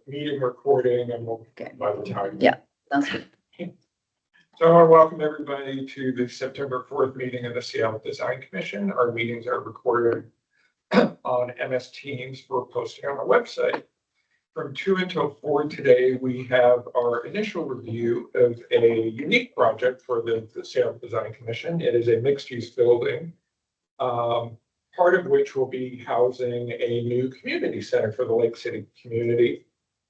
meeting recording and we'll Okay. by the time. Yeah, sounds good. So I want to welcome everybody to the September 4th meeting of the Seattle Design Commission. Our meetings are recorded on MS Teams for posting on our website. From 2 until 4 today, we have our initial review of a unique project for the Seattle Design Commission. It is a mixed-use building, part of which will be housing a new community center for the Lake City community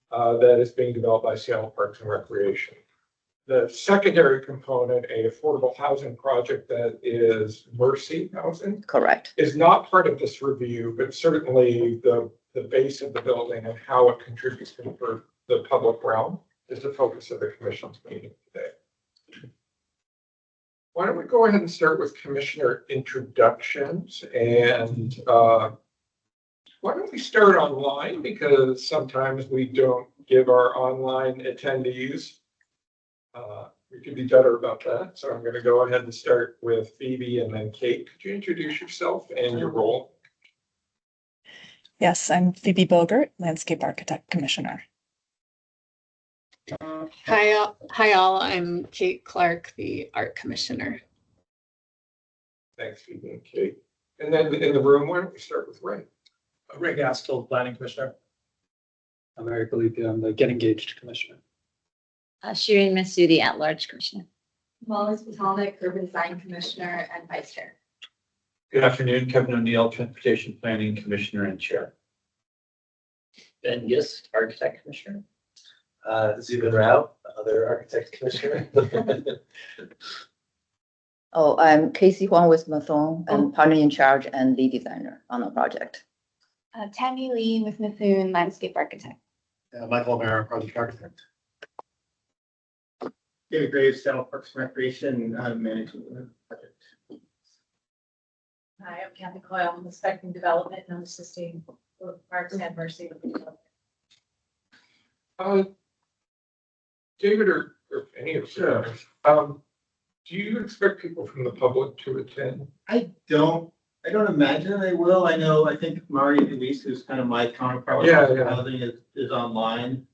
that is being developed by Seattle Parks and Recreation. The secondary component, a affordable housing project that is Mercy Housing, Correct. is not part of this review, but certainly the base of the building and how it contributes to the public realm is the focus of the commission's meeting today. Why don't we go ahead and start with commissioner introductions, and why don't we start online, because sometimes we don't give our online attendees. We could be better about that. So I'm going to go ahead and start with Phoebe and then Kate. Could you introduce yourself and your role? Yes, I'm Phoebe Bogert, Landscape Architect Commissioner. Hi all. I'm Kate Clark, the Art Commissioner. Thanks, Phoebe and Kate. And then in the room, why don't we start with Ray? Ray Gaskell, Planning Commissioner. I'm Eric Galipia, I'm the Get Engaged Commissioner. Shireen Masudi, at-large commissioner. Wallace Potomac, Urban Design Commissioner and Vice Chair. Good afternoon, Kevin O'Neill, Transportation Planning Commissioner and Chair. Ben Gist, Architect Commissioner. Zubin Rao, other Architect Commissioner. Oh, I'm Casey Huang with Mathon and partner in charge and lead designer on the project. Tammy Lee with Mithun, Landscape Architect. Michael O'Mara, Project Architect. David Graves, Seattle Parks and Recreation, managing the project. Hi, I'm Kathy Coyle. I'm inspecting development and I'm assisting with Parks and Mercy. David or any of you, do you expect people from the public to attend? I don't imagine they will. I think Mari Luis, who's kind of my counterpart, housing is online.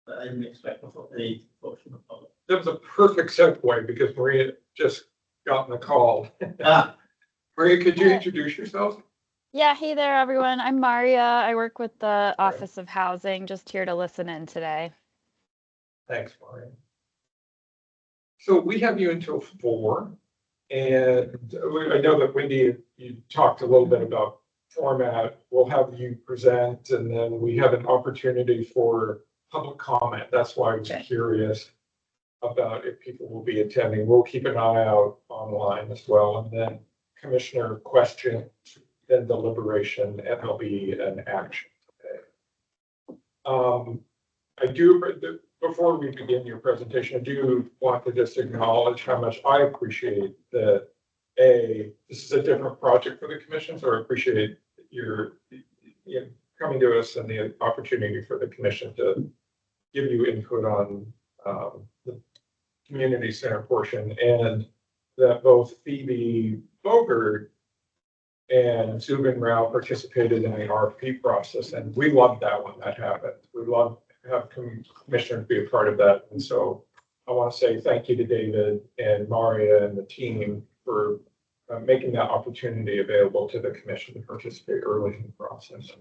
But I didn't expect any folks from the public. That was a perfect segue because Maria just got in the call. Maria, could you introduce yourself? Yeah, hey there, everyone. I'm Maria. I work with the Office of Housing, just here to listen in today. Thanks, Maria. So we have you until 4, and I know that Wendy, you talked a little bit about format. We'll have you present, and then we have an opportunity for public comment. That's why I was curious about if people will be attending. We'll keep an eye out online as well, and then commissioner questions, then deliberation, and there'll be an action today. Before we begin your presentation, I do want to just acknowledge how much I appreciate that this is a different project for the commission, so I appreciate your coming to us and the opportunity for the commission to give you input on the community center portion, and that both Phoebe Bogert and Zubin Rao participated in the RFP process, and we loved that when that happened. We love to have commissioners be a part of that, and so I want to say thank you to David and Maria and the team for making that opportunity available to the commission to participate early in the process.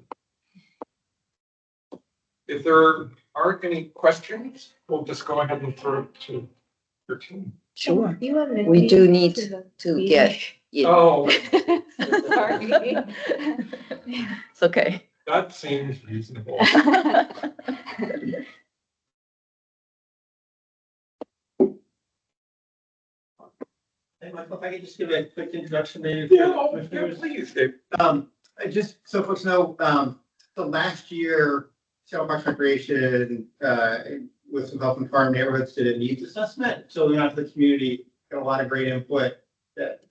If there aren't any questions, we'll just go ahead and throw it to your team. Sure. We do need to get it. Oh, Sorry. It's okay. that seems reasonable. Hey, Michael, if I could just give a quick introduction, maybe. Please, Dave. Just so folks know, so last year, Seattle Parks and Recreation, with some help from Farm Neighborhoods, did a needs assessment. So we went out to the community, got a lot of great input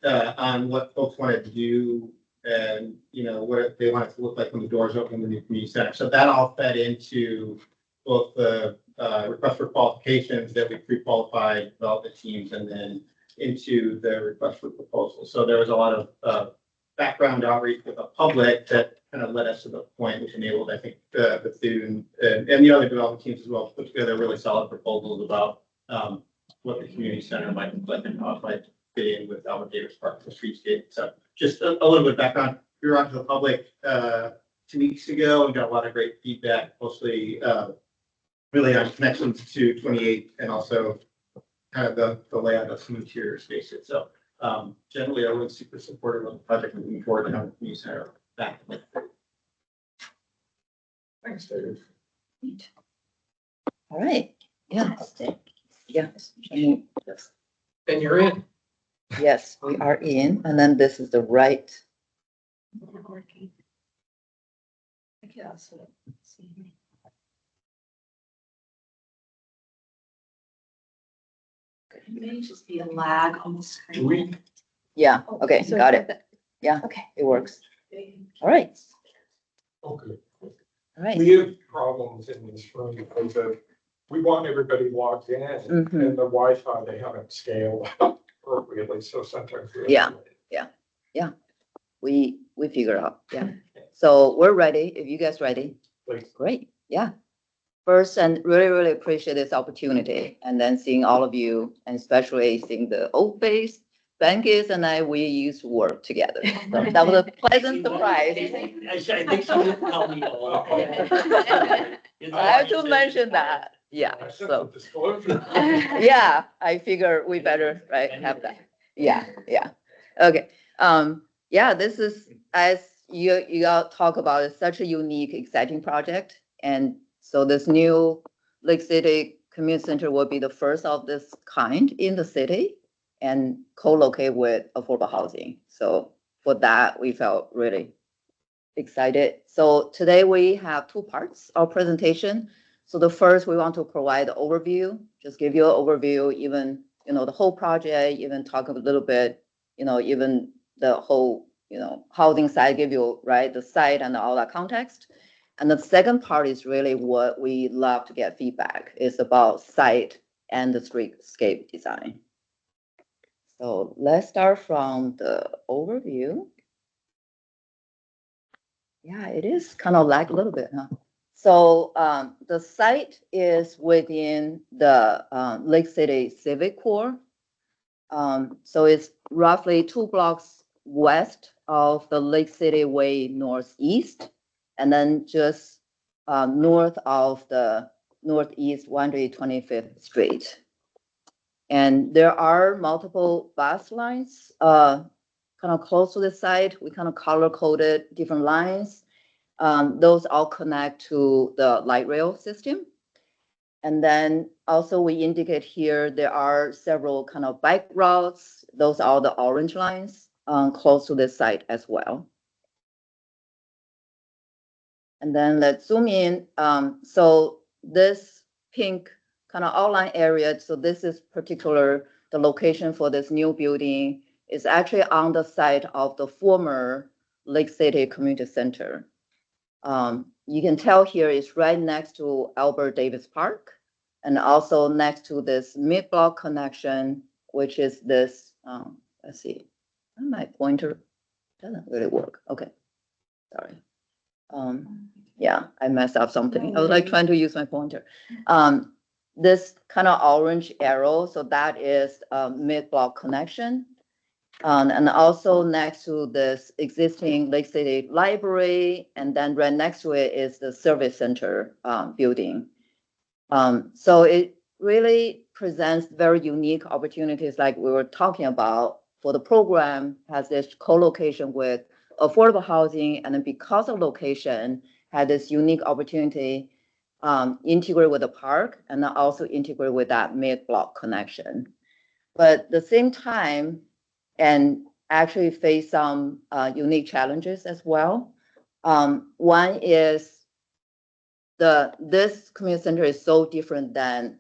on what folks wanted to do and, what they want it to look like when the doors open in the new community center. So that all fed into both the request for qualifications that we pre-qualified development teams and then into the request for proposals. So there was a lot of background outreach with the public that kind of led us to the point which enabled, I think, Bethune and the other development teams as well, to put together really solid proposals about what the community center might look like and how it might fit in with Albert Davis Park, the streetscape. So just a little bit of background. We were out to the public 2 weeks ago and got a lot of great feedback, mostly really on connections to 28 and also kind of the layout of some interior spaces. So generally, everyone's super supportive of the project, moving forward and having the community center back. Thanks, Dave. All right, yeah, yeah. Yes. And you're in. Yes, we are in, and then this is the right. It may just be a lag on the screen. Do we, Yeah, okay, So got it. Yeah, Okay. it works. All right, okay. all right. We have problems in this room because we want everybody logged in Mhm. and the Wi-Fi, they haven't scaled appropriately, so sometimes. we have to Yeah. wait. We figure out, yeah. So we're ready. If you guys ready, Please. great, yeah. First, and really appreciate this opportunity, and then seeing all of you, and especially seeing the old face. Bankis and we used to work together. So that was a pleasant surprise. I think she did tell me all. I have to mention that, yeah, I sent so. the disclosure. Yeah, I figure we better, right, have that. Yeah. Okay, yeah, this is, as you all talk about, it's such a unique, exciting project. And so this new Lake City Community Center will be the first of this kind in the city and co-locate with affordable housing. So for that, we felt really excited. So today we have two parts of presentation. So the first, we want to provide the overview, just give you an overview, even, the whole project, even talk a little bit, even the whole, housing side, give you, right, the site and all that context. And the second part is really what we love to get feedback, is about site and the streetscape design. So let's start from the overview. Yeah, it is kind of lag a little bit, huh? So the site is within the Lake City Civic Core. So it's roughly 2 blocks west of the Lake City Way Northeast, and then just north of the Northeast 125th Street. And there are multiple bus lines kind of close to the site. We kind of color coded different lines. Those all connect to the light rail system. And then also we indicate here, there are several kind of bike routes. Those are the orange lines close to the site as well. And then let's zoom in. So this pink kind of outline area, so this is the location for this new building is actually on the site of the former Lake City Community Center. You can tell here it's right next to Albert Davis Park, and also next to this mid-block connection, which is this, let's see, my pointer doesn't really work. Okay, sorry. Yeah, I messed up something. I was like trying to use my pointer. This kind of orange arrow, so that is a mid-block connection. And also next to this existing Lake City Library, and then right next to it is the Service Center building. So it really presents very unique opportunities like we were talking about for the program, has this co-location with affordable housing, and then because of location, had this unique opportunity integrate with the park, and then also integrate with that mid-block connection. But at the same time, and actually face some unique challenges as well. One is this community center is so different than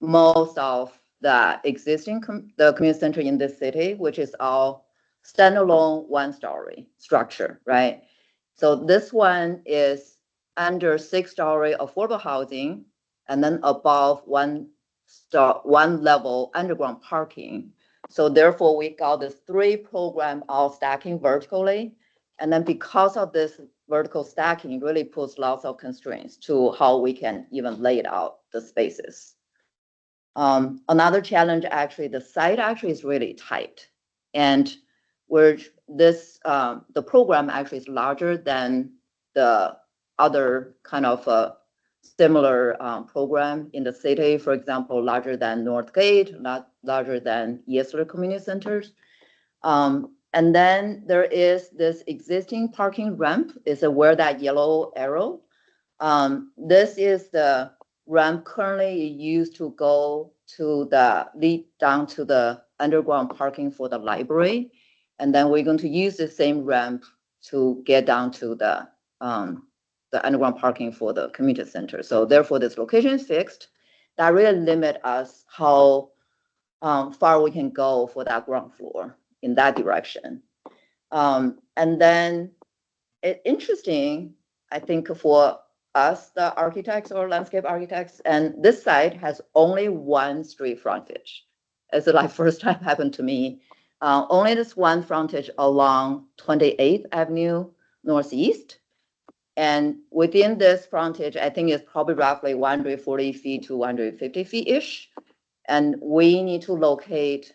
most of the existing the community center in this city, which is all standalone one-story structure, right? So this one is under 6-story affordable housing, and then above one level underground parking. So therefore, we got this 3 program all stacking vertically, And then because of this vertical stacking, it really puts lots of constraints to how we can even lay out the spaces. Another challenge, actually, the site actually is really tight. And where this, the program actually is larger than the other kind of similar program in the city, for example, larger than Northgate, larger than Yesler Community Centers. And then there is this existing parking ramp, is where that yellow arrow. This is the ramp currently used to go to the lead down to the underground parking for the library. And then we're going to use the same ramp to get down to the underground parking for the community center. So therefore, this location is fixed. That really limit us how far we can go for that ground floor in that direction. And then interesting, I think, for us, the architects or landscape architects, and this site has only one street frontage. It's like first time happened to me. Only this one frontage along 28th Avenue Northeast. And within this frontage, I think it's probably roughly 140 feet to 150 feet-ish. And we need to locate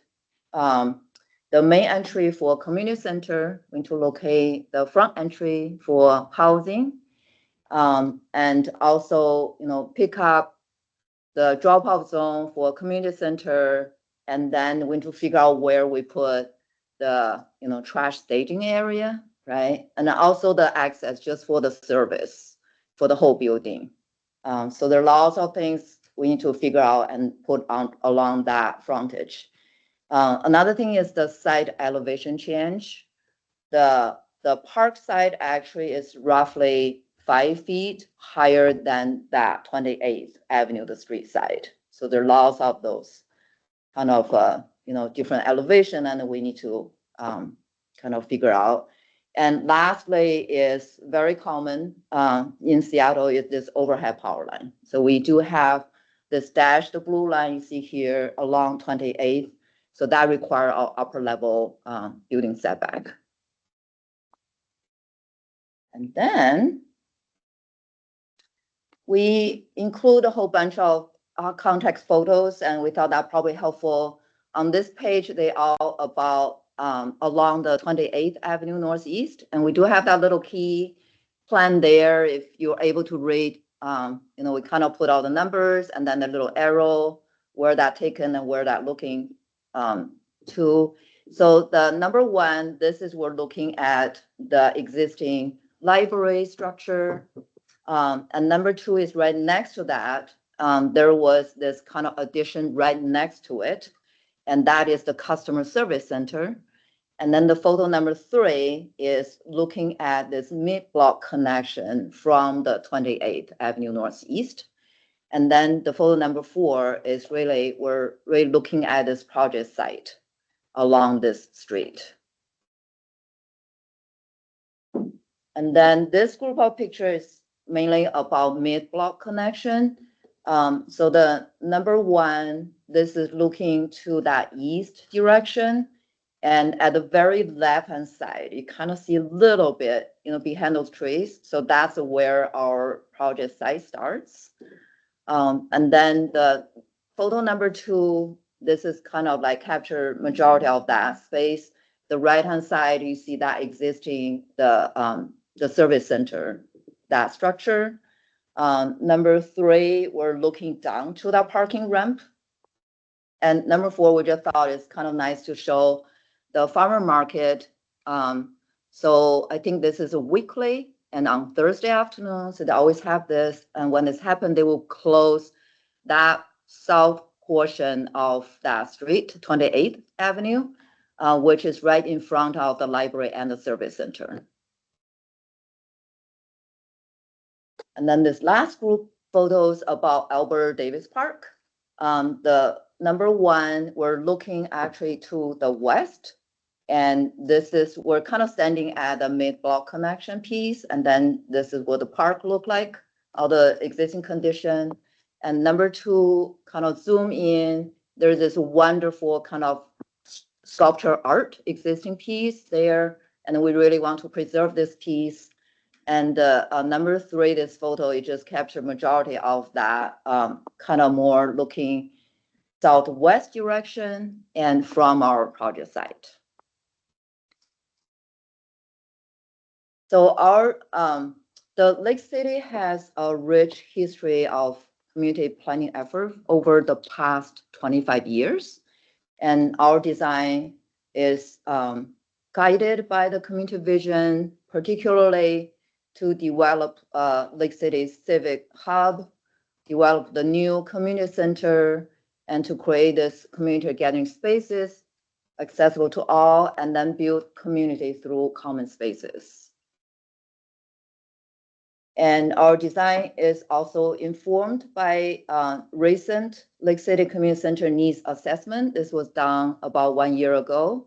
the main entry for community center. We need to locate the front entry for housing. And also, pick up the drop-off zone for community center, and then we need to figure out where we put the, trash staging area, right? And also the access just for the service for the whole building. So there are lots of things we need to figure out and put on along that frontage. Another thing is the site elevation change. The park side actually is roughly 5 feet higher than that 28th Avenue, the street side. So there are lots of those kind of, different elevation, and we need to kind of figure out. And lastly is very common in Seattle is this overhead power line. So we do have this dashed blue line you see here along 28th. So that require our upper level building setback. And then we include a whole bunch of context photos, and we thought that probably helpful. On this page, they are about along the 28th Avenue Northeast, and we do have that little key plan there. If you're able to read, we kind of put all the numbers and then the little arrow where that taken and where that looking to. So the number one, this is we're looking at the existing library structure. And number two is right next to that. There was this kind of addition right next to it, and that is the customer service center. And then the photo number three is looking at this mid-block connection from the 28th Avenue Northeast. And then the photo number four is we're really looking at this project site along this street. And then this group of pictures is mainly about mid-block connection. So the number one, this is looking to that east direction. And at the very left-hand side, you kind of see a little bit, behind those trees. So that's where our project site starts. And then the photo number two, this is kind of like capture majority of that space. The right-hand side, you see that existing, the service center, that structure. Number three, we're looking down to that parking ramp. And number four, we just thought it's kind of nice to show the farmer market. So I think this is a weekly and on Thursday afternoon. So they always have this. And when this happens, they will close that south portion of that street, 28th Avenue, which is right in front of the library and the service center. And then this last group photos about Albert Davis Park. The number one, we're looking actually to the west. And this is, we're kind of standing at the mid-block connection piece. And then this is what the park look like, all the existing condition. And number two, kind of zoom in, there's this wonderful kind of sculpture art existing piece there. and we really want to preserve this piece. And number 3, this photo, it just captured majority of that, kind of more looking southwest direction and from our project site. So our the Lake City has a rich history of community planning effort over the past 25 years. And our design is guided by the community vision, particularly to develop Lake City's civic hub, develop the new community center, and to create this community gathering spaces accessible to all, and then build community through common spaces. And our design is also informed by recent Lake City Community Center needs assessment. This was done about 1 year ago.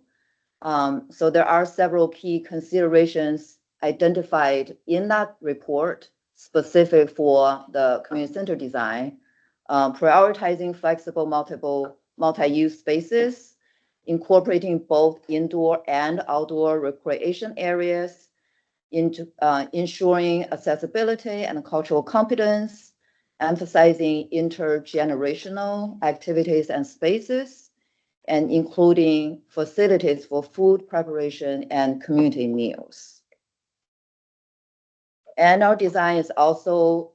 So there are several key considerations identified in that report specific for the community center design, prioritizing flexible multi-use spaces, incorporating both indoor and outdoor recreation areas, into ensuring accessibility and cultural competence, emphasizing intergenerational activities and spaces, and including facilities for food preparation and community meals. And our design is also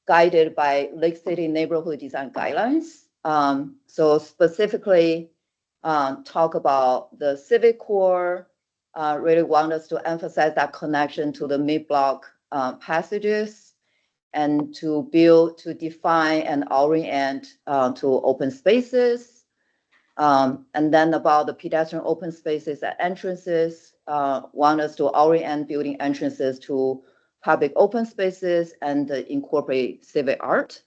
guided by Lake City neighborhood design guidelines. So specifically talk about the civic core, really want us to emphasize that connection to the mid-block passages, and to define and orient to open spaces. And then about the pedestrian open spaces at entrances, want us to orient building entrances to public open spaces and incorporate civic art.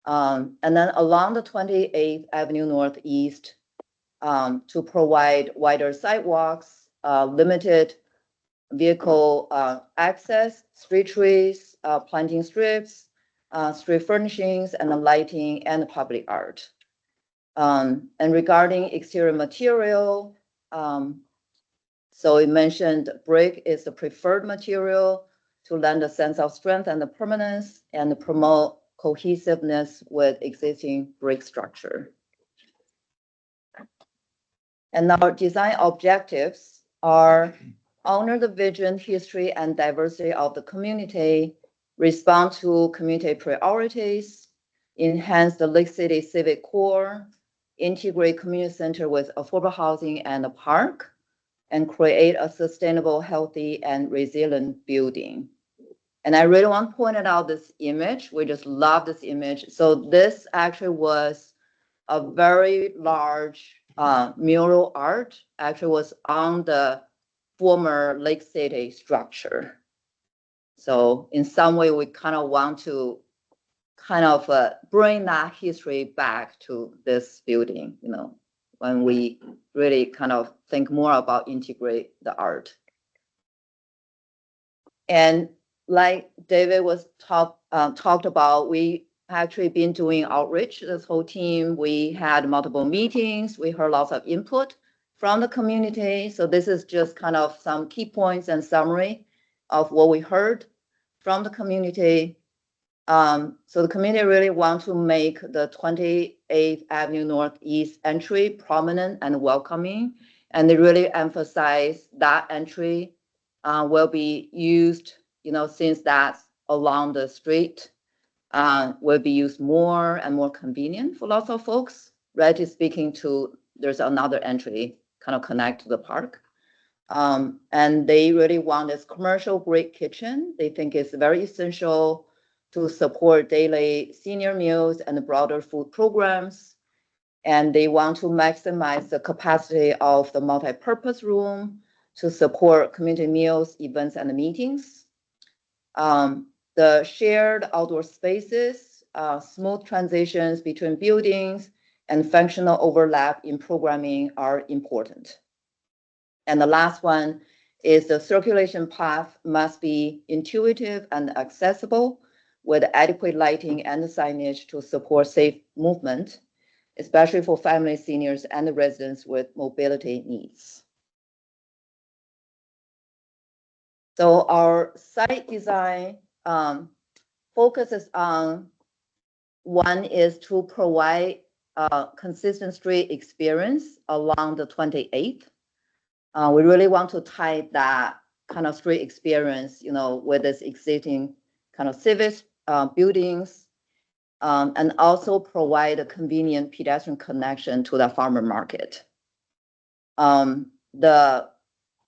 And then along the 28th Avenue Northeast, to provide wider sidewalks, limited vehicle access, street trees, planting strips, street furnishings, and the lighting and public art. And regarding exterior material, so it mentioned brick is the preferred material to lend a sense of strength and the permanence and promote cohesiveness with existing brick structure. And our design objectives are honor the vision, history, and diversity of the community, respond to community priorities, enhance the Lake City civic core, integrate community center with affordable housing and a park, and create a sustainable, healthy, and resilient building. And I really want to point out this image. We just love this image. So this actually was a very large mural art, actually was on the former Lake City structure. So in some way, we kind of want to bring that history back to this building, when we really kind of think more about integrate the art. And like David was talked about, we actually been doing outreach, this whole team. We had multiple meetings. We heard lots of input from the community. So this is just kind of some key points and summary of what we heard from the community. So the community really want to make the 28th Avenue Northeast entry prominent and welcoming. And they really emphasize that entry will be used, since that's along the street, will be used more and more convenient for lots of folks, relatively speaking to, there's another entry kind of connect to the park. And they really want this commercial grade kitchen. They think it's very essential to support daily senior meals and broader food programs. And they want to maximize the capacity of the multi-purpose room to support community meals, events, and meetings. The shared outdoor spaces, smooth transitions between buildings, and functional overlap in programming are important. And the last one is the circulation path must be intuitive and accessible with adequate lighting and signage to support safe movement, especially for families, seniors, and the residents with mobility needs. So our site design focuses on, one is to provide a consistent street experience along the 28th. We really want to tie that kind of street experience, with this existing kind of civic buildings, and also provide a convenient pedestrian connection to the farmer market.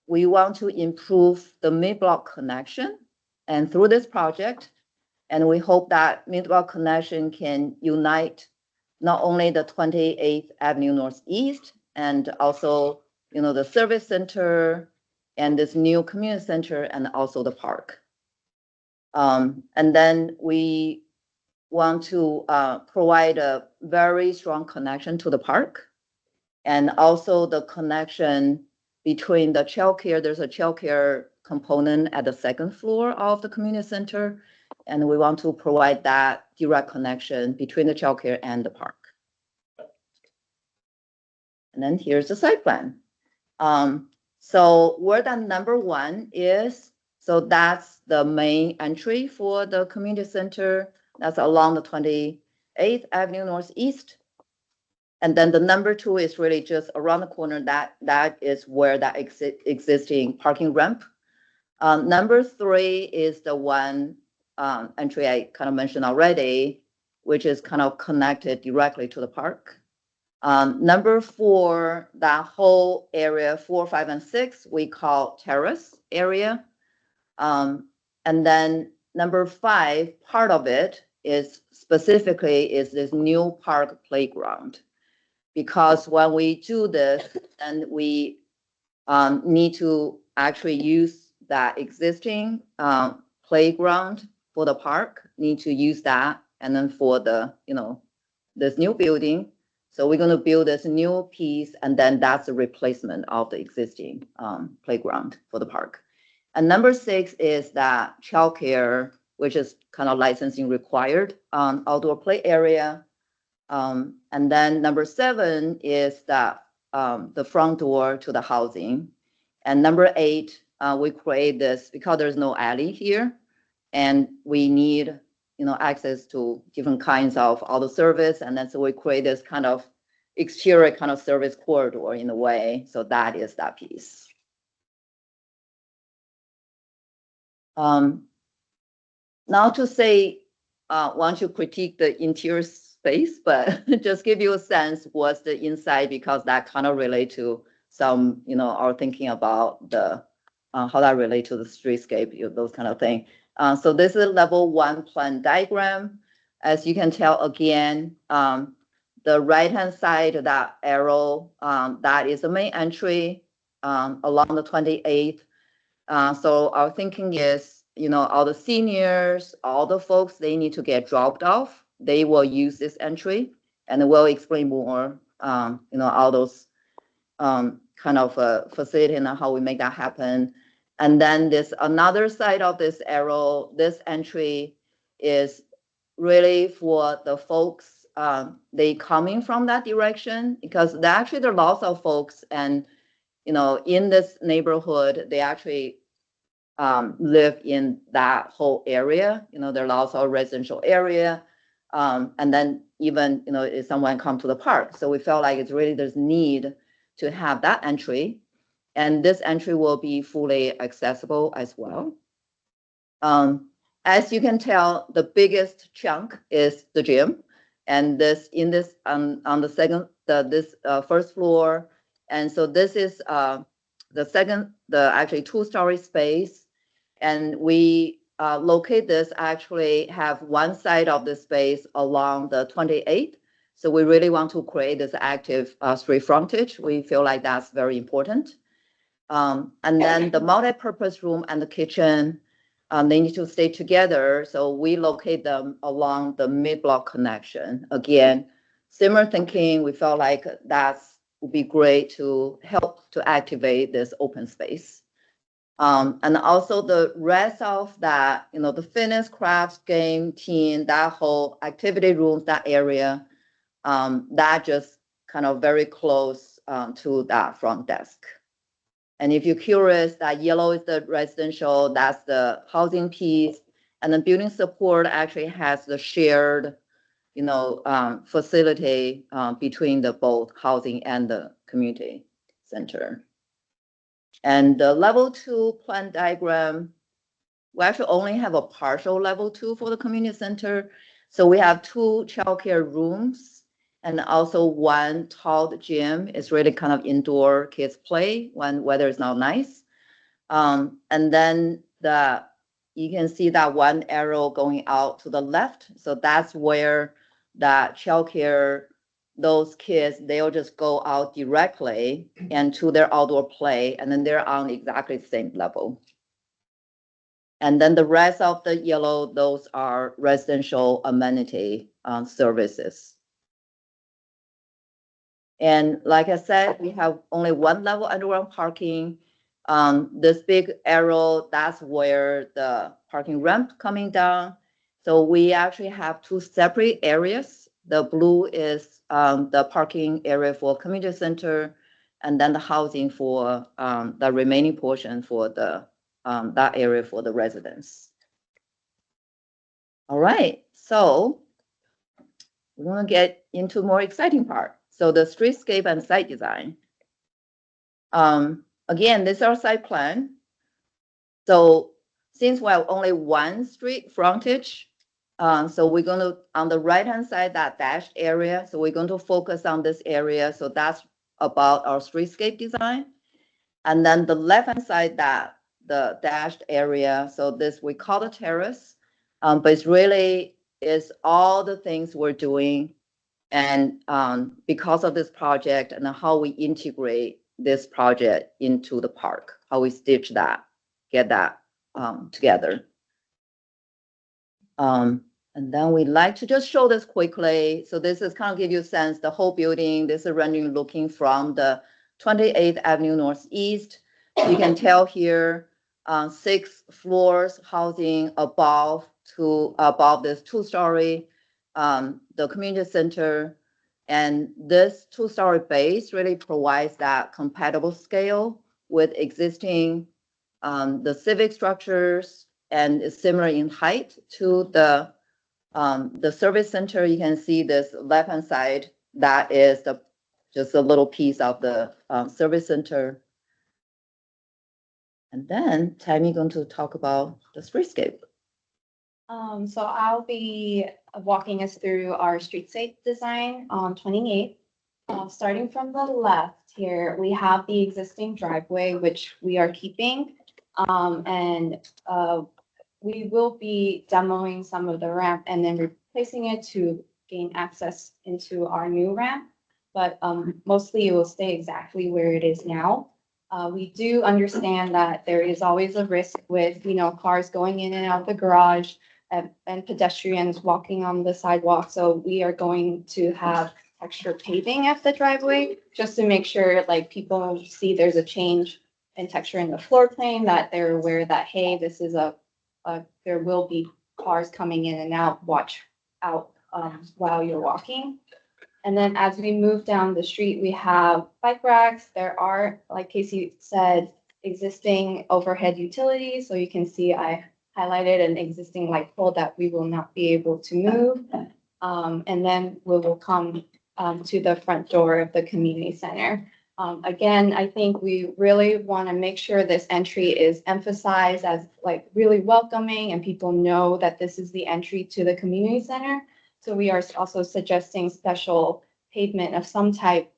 We want to improve the mid-block connection, and through this project, and we hope that mid-block connection can unite not only the 28th Avenue Northeast and also, the service center and this new community center and also the park. And then we want to provide a very strong connection to the park, and also the connection between the childcare. There's a childcare component at the second floor of the community center, and we want to provide that direct connection between the childcare and the park. And then here's the site plan. So where that number 1 is, so that's the main entry for the community center. That's along the 28th Avenue Northeast. And then the number 2 is really just around the corner. That is where that existing parking ramp. Number 3 is the one entry I kind of mentioned already, which is kind of connected directly to the park. Number 4, that whole area, 4, 5, and 6, we call terrace area. And then number 5, part of it is specifically is this new park playground. Because when we do this, and we need to actually use that existing playground for the park, need to use that, and then for the, this new building. So we're going to build this new piece, and then that's a replacement of the existing playground for the park. And number 6 is that childcare, which is kind of licensing required outdoor play area. And then number 7 is that the front door to the housing. And number 8, we create this because there's no alley here, and we need, access to different kinds of auto service. And then so we create this kind of exterior kind of service corridor in a way. So that is that piece. Now to say, want to critique the interior space, but just give you a sense what's the inside, because that kind of relate to some, our thinking about the how that relate to the streetscape, those kind of thing. So this is level 1 plan diagram. As you can tell, again, the right-hand side of that arrow, that is the main entry along the 28th. So our thinking is, all the seniors, all the folks, they need to get dropped off. They will use this entry, and we'll explain more, all those kind of facility and how we make that happen. And then this another side of this arrow, this entry is really for the folks, they coming from that direction, because actually there are lots of folks, and, in this neighborhood, they actually live in that whole area. There are lots of residential area. And then even, if someone come to the park. So we felt like it's really, there's need to have that entry. And this entry will be fully accessible as well. As you can tell, the biggest chunk is the gym. And this on the second, this first floor. And so this is the actually 2-story space. And we locate this, actually have one side of the space along the 28th. So we really want to create this active street frontage. We feel like that's very important. And then the multi-purpose room and the kitchen, they need to stay together. So we locate them along the mid-block connection. Again, similar thinking, we felt like that would be great to help to activate this open space. And also the rest of that, the fitness, crafts, game, teen, that whole activity rooms, that area, that just kind of very close to that front desk. And if you're curious, that yellow is the residential, that's the housing piece. And then building support actually has the shared, facility between the both housing and the community center. And the level 2 plan diagram, we actually only have a partial level 2 for the community center. So we have 2 childcare rooms and also 1 tall gym. It's really kind of indoor kids play when weather is not nice. And then you can see that 1 arrow going out to the left. So that's where that childcare, those kids, they'll just go out directly and to their outdoor play, and then they're on exactly the same level. And then the rest of the yellow, those are residential amenity services. And like I said, we have only 1 level underground parking. This big arrow, that's where the parking ramp coming down. So we actually have 2 separate areas. The blue is the parking area for community center, and then the housing for the remaining portion for the that area for the residents. All right, so we're gonna get into more exciting part. So the streetscape and site design. Again, this is our site plan. So since we have only 1 street frontage, so we're going to, on the right-hand side, that dashed area, so we're going to focus on this area. So that's about our streetscape design. And then the left-hand side, that the dashed area, so this we call the terrace, but it's really is all the things we're doing, and because of this project and how we integrate this project into the park, how we stitch that, get that together. And then we like to just show this quickly. So this is kind of give you a sense, the whole building, this is rendering looking from the 28th Avenue Northeast. You can tell here 6 floors housing above this 2-story, the community center. And this 2-story base really provides that compatible scale with existing the civic structures, and is similar in height to the service center. You can see this left-hand side, that is just a little piece of the service center. And then Tammy going to talk about the streetscape. So I'll be walking us through our streetscape design on 28. Starting from the left here, we have the existing driveway, which we are keeping. And we will be demoing some of the ramp and then replacing it to gain access into our new ramp. But mostly it will stay exactly where it is now. We do understand that there is always a risk with, cars going in and out of the garage and pedestrians walking on the sidewalk. So we are going to have extra paving at the driveway just to make sure like people see there's a change in texture in the floor plane, that they're aware that, hey, this is there will be cars coming in and out, watch out while you're walking. And then as we move down the street, we have bike racks. There are, like Casey said, existing overhead utilities. So you can see I highlighted an existing light pole that we will not be able to move. And then we will come to the front door of the community center. Again, I think we really want to make sure this entry is emphasized as like really welcoming, and people know that this is the entry to the community center. So we are also suggesting special pavement of some type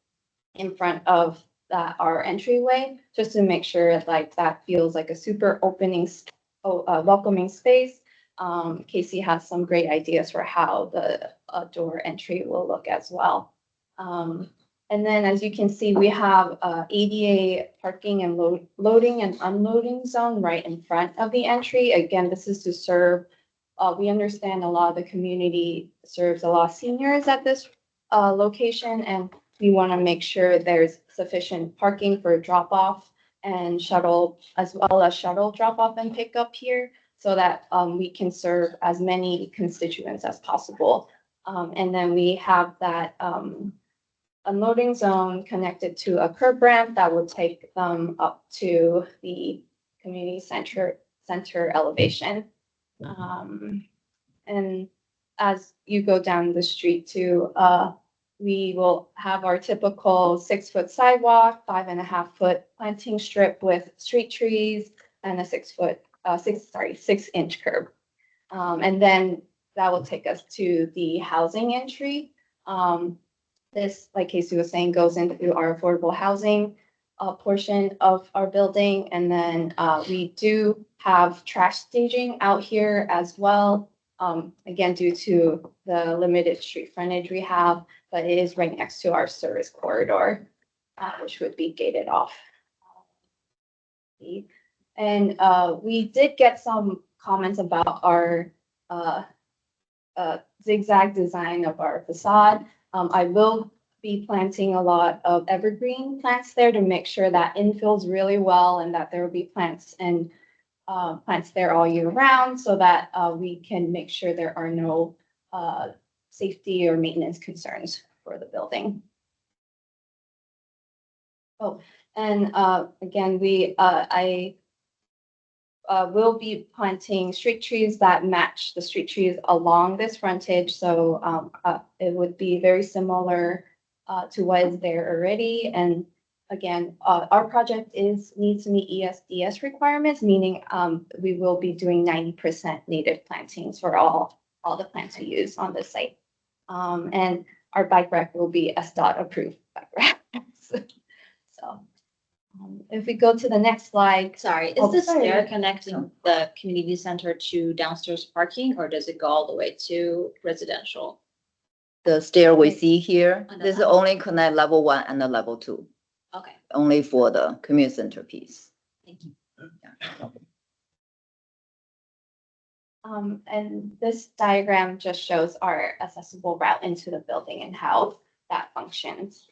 in front of our entryway, just to make sure like that feels like a super welcoming space. Casey has some great ideas for how the door entry will look as well. And then as you can see, we have ADA parking and loading and unloading zone right in front of the entry. Again, this is to serve, we understand a lot of the community serves a lot of seniors at this location, and we want to make sure there's sufficient parking for drop off and shuttle, as well as shuttle drop off and pick up here, so that we can serve as many constituents as possible. And then we have that unloading zone connected to a curb ramp that will take them up to the community center elevation. And as you go down the street too, we will have our typical 6-foot sidewalk, 5.5-foot planting strip with street trees, and a 6-inch curb. And then that will take us to the housing entry. This, like Casey was saying, goes into our affordable housing portion of our building. And then we do have trash staging out here as well. Again, due to the limited street frontage we have, but it is right next to our service corridor, which would be gated off. And we did get some comments about our zigzag design of our facade. I will be planting a lot of evergreen plants there to make sure that infills really well and that there will be plants and plants there all year round so that we can make sure there are no safety or maintenance concerns for the building. Oh, and again, I will be planting street trees that match the street trees along this frontage. So it would be very similar to what is there already. And again, our project needs to meet ESDS requirements, meaning we will be doing 90% native plantings for all the plants we use on this site. And our bike rack will be SDOT approved bike rack. So if we go to the next slide. Sorry, is the stair connecting the community center to downstairs parking, or does it go all the way to residential? The stair we see here, this is only connect level 1 and the level 2. Okay. Only for the community center piece. Thank you. And this diagram just shows our accessible route into the building and how that functions.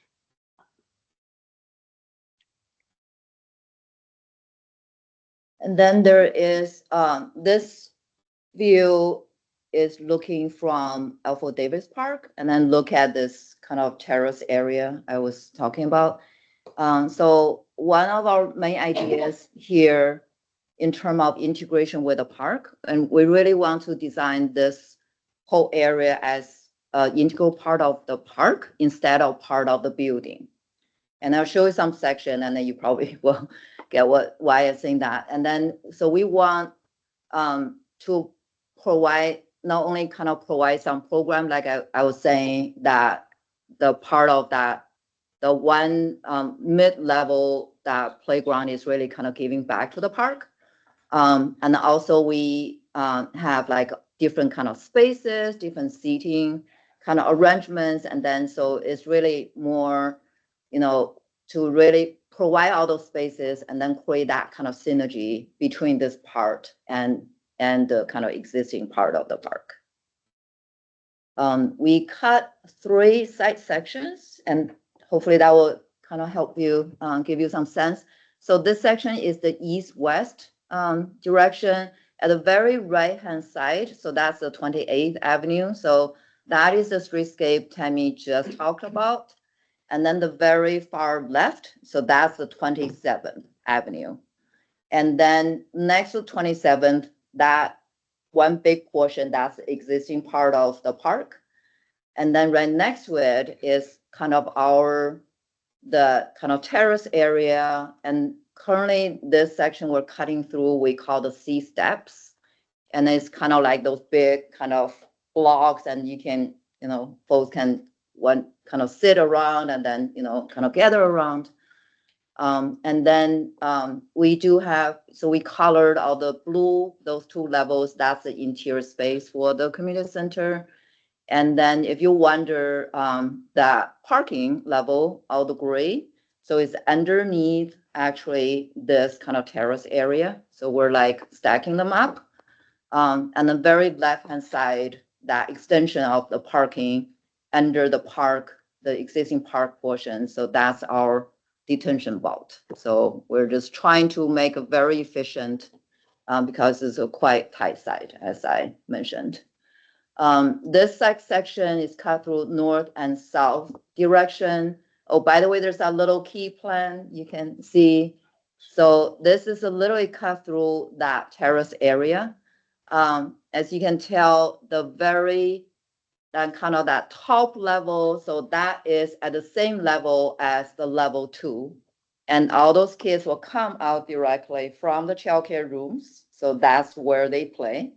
And then there is this view is looking from Alfred Davis Park and then look at this kind of terrace area I was talking about. So one of our main ideas here in terms of integration with the park, and we really want to design this whole area as an integral part of the park instead of part of the building. And I'll show you some section and then you probably will get why I'm saying that. And then, so we want to provide, not only kind of provide some program, like I was saying, that the part of that, the one mid-level, that playground is really kind of giving back to the park. And also we have like different kind of spaces, different seating kind of arrangements. And then, so it's really more, to really provide all those spaces and then create that kind of synergy between this part and the kind of existing part of the park. We cut 3 site sections and hopefully that will kind of help you, give you some sense. So this section is the east-west direction at the very right-hand side. So that's the 28th Avenue. So that is the streetscape Tammy just talked about. And then the very far left, so that's the 27th Avenue. And then next to 27th, that one big portion, that's the existing part of the park. And then right next to it is kind of the kind of terrace area. And currently this section we're cutting through, we call the C steps. And it's kind of like those big kind of blocks and you can, folks can kind of sit around and then, kind of gather around. And then we do have, so we colored all the blue, those 2 levels, that's the interior space for the community center. And then if you wonder that parking level, all the gray, so it's underneath actually this kind of terrace area. So we're like stacking them up. And the very left-hand side, that extension of the parking under the park, the existing park portion. So that's our detention vault. So we're just trying to make it very efficient because it's a quite tight site, as I mentioned. This section is cut through north and south direction. Oh, by the way, there's a little key plan you can see. So this is a literally cut through that terrace area. As you can tell, that kind of that top level, so that is at the same level as the level 2. And all those kids will come out directly from the childcare rooms. So that's where they play.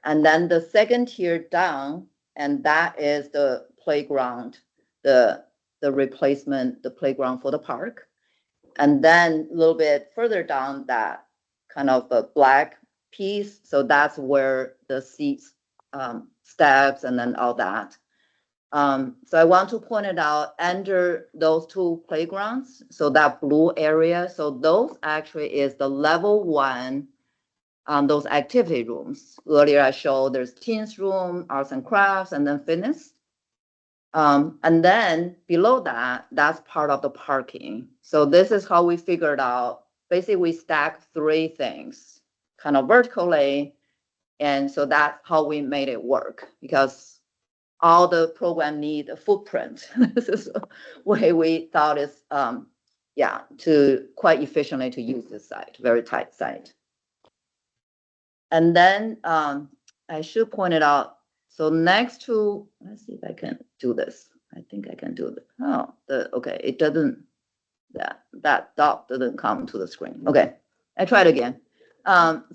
And then the second tier down, and that is the playground, the replacement, the playground for the park. And then a little bit further down, that kind of a black piece. So that's where the seats, steps, and then all that. So I want to point it out under those 2 playgrounds. So that blue area, so those actually is the level 1, those activity rooms. Earlier I showed there's teens room, arts and crafts, and then fitness. And then below that, that's part of the parking. So this is how we figured out, basically we stack 3 things kind of vertically. And so that's how we made it work, because all the program need a footprint. This is the way we thought is, to quite efficiently to use this site, very tight site. And then I should point it out. So next to, let's see if I can do this. I think I can do it. Okay, it doesn't, that dot doesn't come to the screen. Okay, I tried again.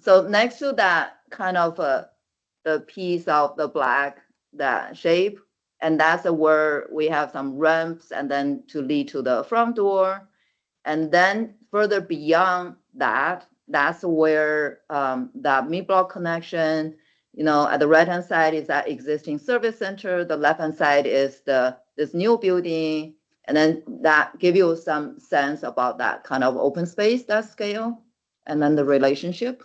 So next to that kind of the piece of the black, that shape, and that's where we have some ramps and then to lead to the front door. And then further beyond that, that's where that mid-block connection, at the right-hand side is that existing service center. The left-hand side is this new building. And then that give you some sense about that kind of open space, that scale, and then the relationship.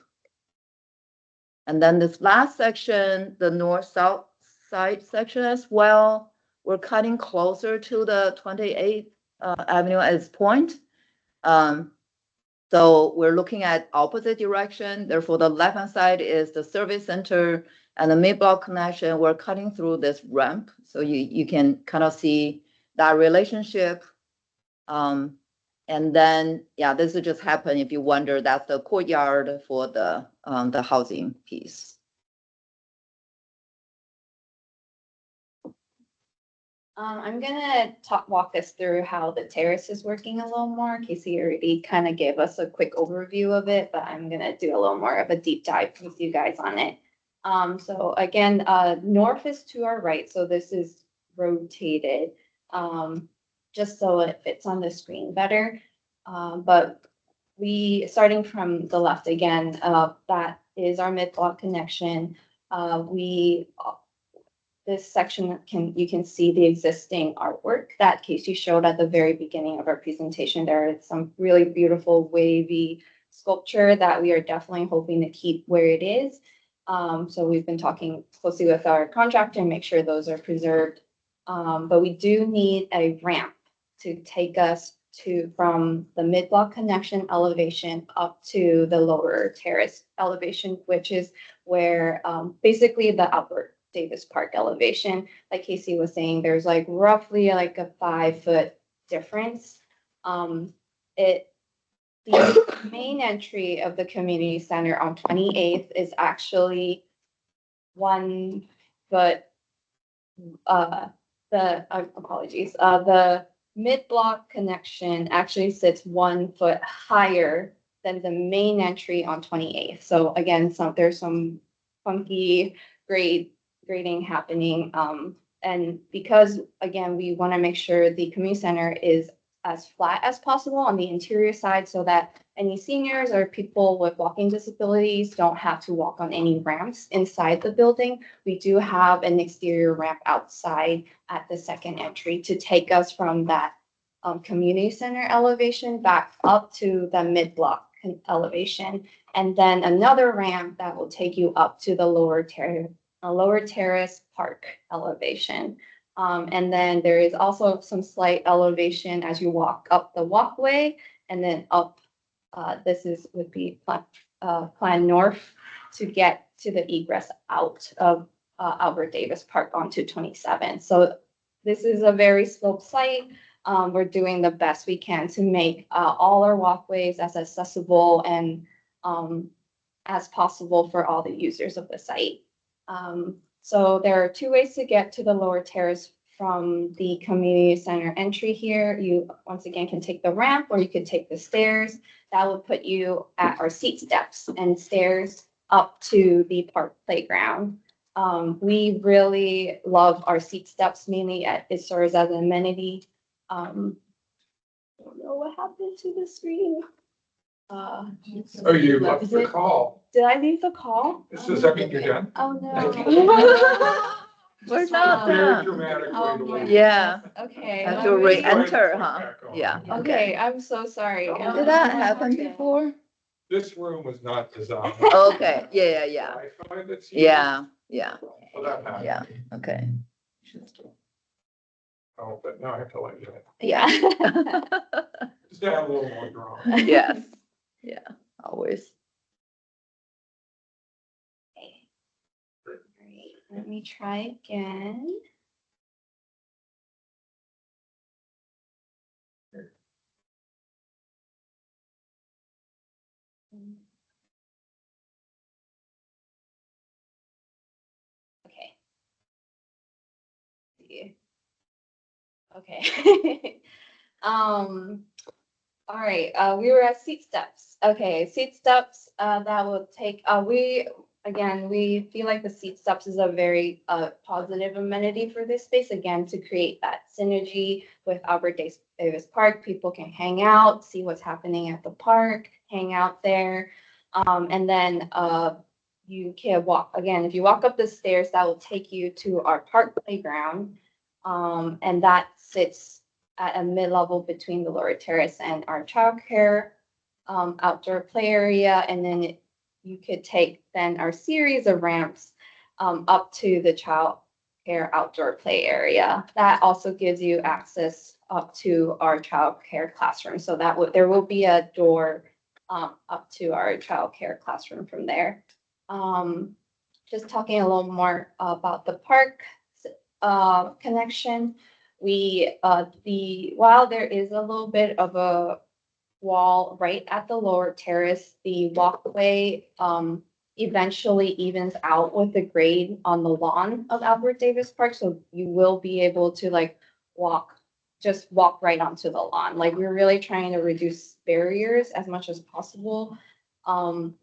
And then this last section, the north-south side section as well, we're cutting closer to the 28th Avenue at this point. So we're looking at opposite direction. Therefore, the left-hand side is the service center, and the mid-block connection, we're cutting through this ramp. So you can kind of see that relationship. And then, this will just happen if you wonder, that's the courtyard for the housing piece. I'm gonna walk us through how the terrace is working a little more. Casey already kind of gave us a quick overview of it, but I'm gonna do a little more of a deep dive with you guys on it. So again, north is to our right, so this is rotated, just so it fits on the screen better. But starting from the left again, that is our mid-block connection. This section you can see the existing artwork that Casey showed at the very beginning of our presentation. There is some really beautiful wavy sculpture that we are definitely hoping to keep where it is. So we've been talking closely with our contractor and make sure those are preserved. But we do need a ramp to take us from the mid-block connection elevation up to the lower terrace elevation, which is where basically the Albert Davis Park elevation. Like Casey was saying, there's like roughly like a 5-foot difference. The main entry of the community center on 28th is actually 1 foot. The mid-block connection actually sits 1 foot higher than the main entry on 28th. So again, there's some funky grading happening. And because, again, we want to make sure the community center is as flat as possible on the interior side so that any seniors or people with walking disabilities don't have to walk on any ramps inside the building. We do have an exterior ramp outside at the second entry to take us from that community center elevation back up to the mid-block elevation. And then another ramp that will take you up to the lower terrace park elevation. And then there is also some slight elevation as you walk up the walkway and then up. Would be plan north to get to the egress out of Albert Davis Park onto 27. So this is a very sloped site. We're doing the best we can to make all our walkways as accessible and as possible for all the users of the site. So there are two ways to get to the lower terrace from the community center entry here. You once again can take the ramp or you could take the stairs. That will put you at our seat steps and stairs up to the park playground. We really love our seat steps, mainly it serves as an amenity. I don't know what happened to the screen. Oh, you left the call. Did I leave the call? Does that mean you're done? Oh, no. We're not Very done. dramatic way to Oh, leave. Yeah, Okay. have let to me- re-enter, huh? Yeah. Okay, I'm so sorry. Did that happen before? This room was not designed. Okay, yeah. Wi-Fi that's used. Yeah, So that happened. yeah, okay. Oh, but now I have to let you in. Yeah. Just add a little more drama. Yes, yeah, always. Okay. Alright, let me try again. Okay. See. Okay. All right, we were at seat steps. Okay, seat steps, that will take, we feel like the seat steps is a very positive amenity for this space, again, to create that synergy with Albert Davis Park. People can hang out, see what's happening at the park, hang out there. And then you can walk, again, if you walk up the stairs, that will take you to our park playground. And that sits at a mid-level between the lower terrace and our childcare outdoor play area. And then you could take then our series of ramps up to the childcare outdoor play area. That also gives you access up to our childcare classroom. So there will be a door up to our childcare classroom from there. Just talking a little more about the park connection. While there is a little bit of a wall right at the lower terrace, the walkway eventually evens out with the grade on the lawn of Albert Davis Park. So you will be able to just walk right onto the lawn. Like, we're really trying to reduce barriers as much as possible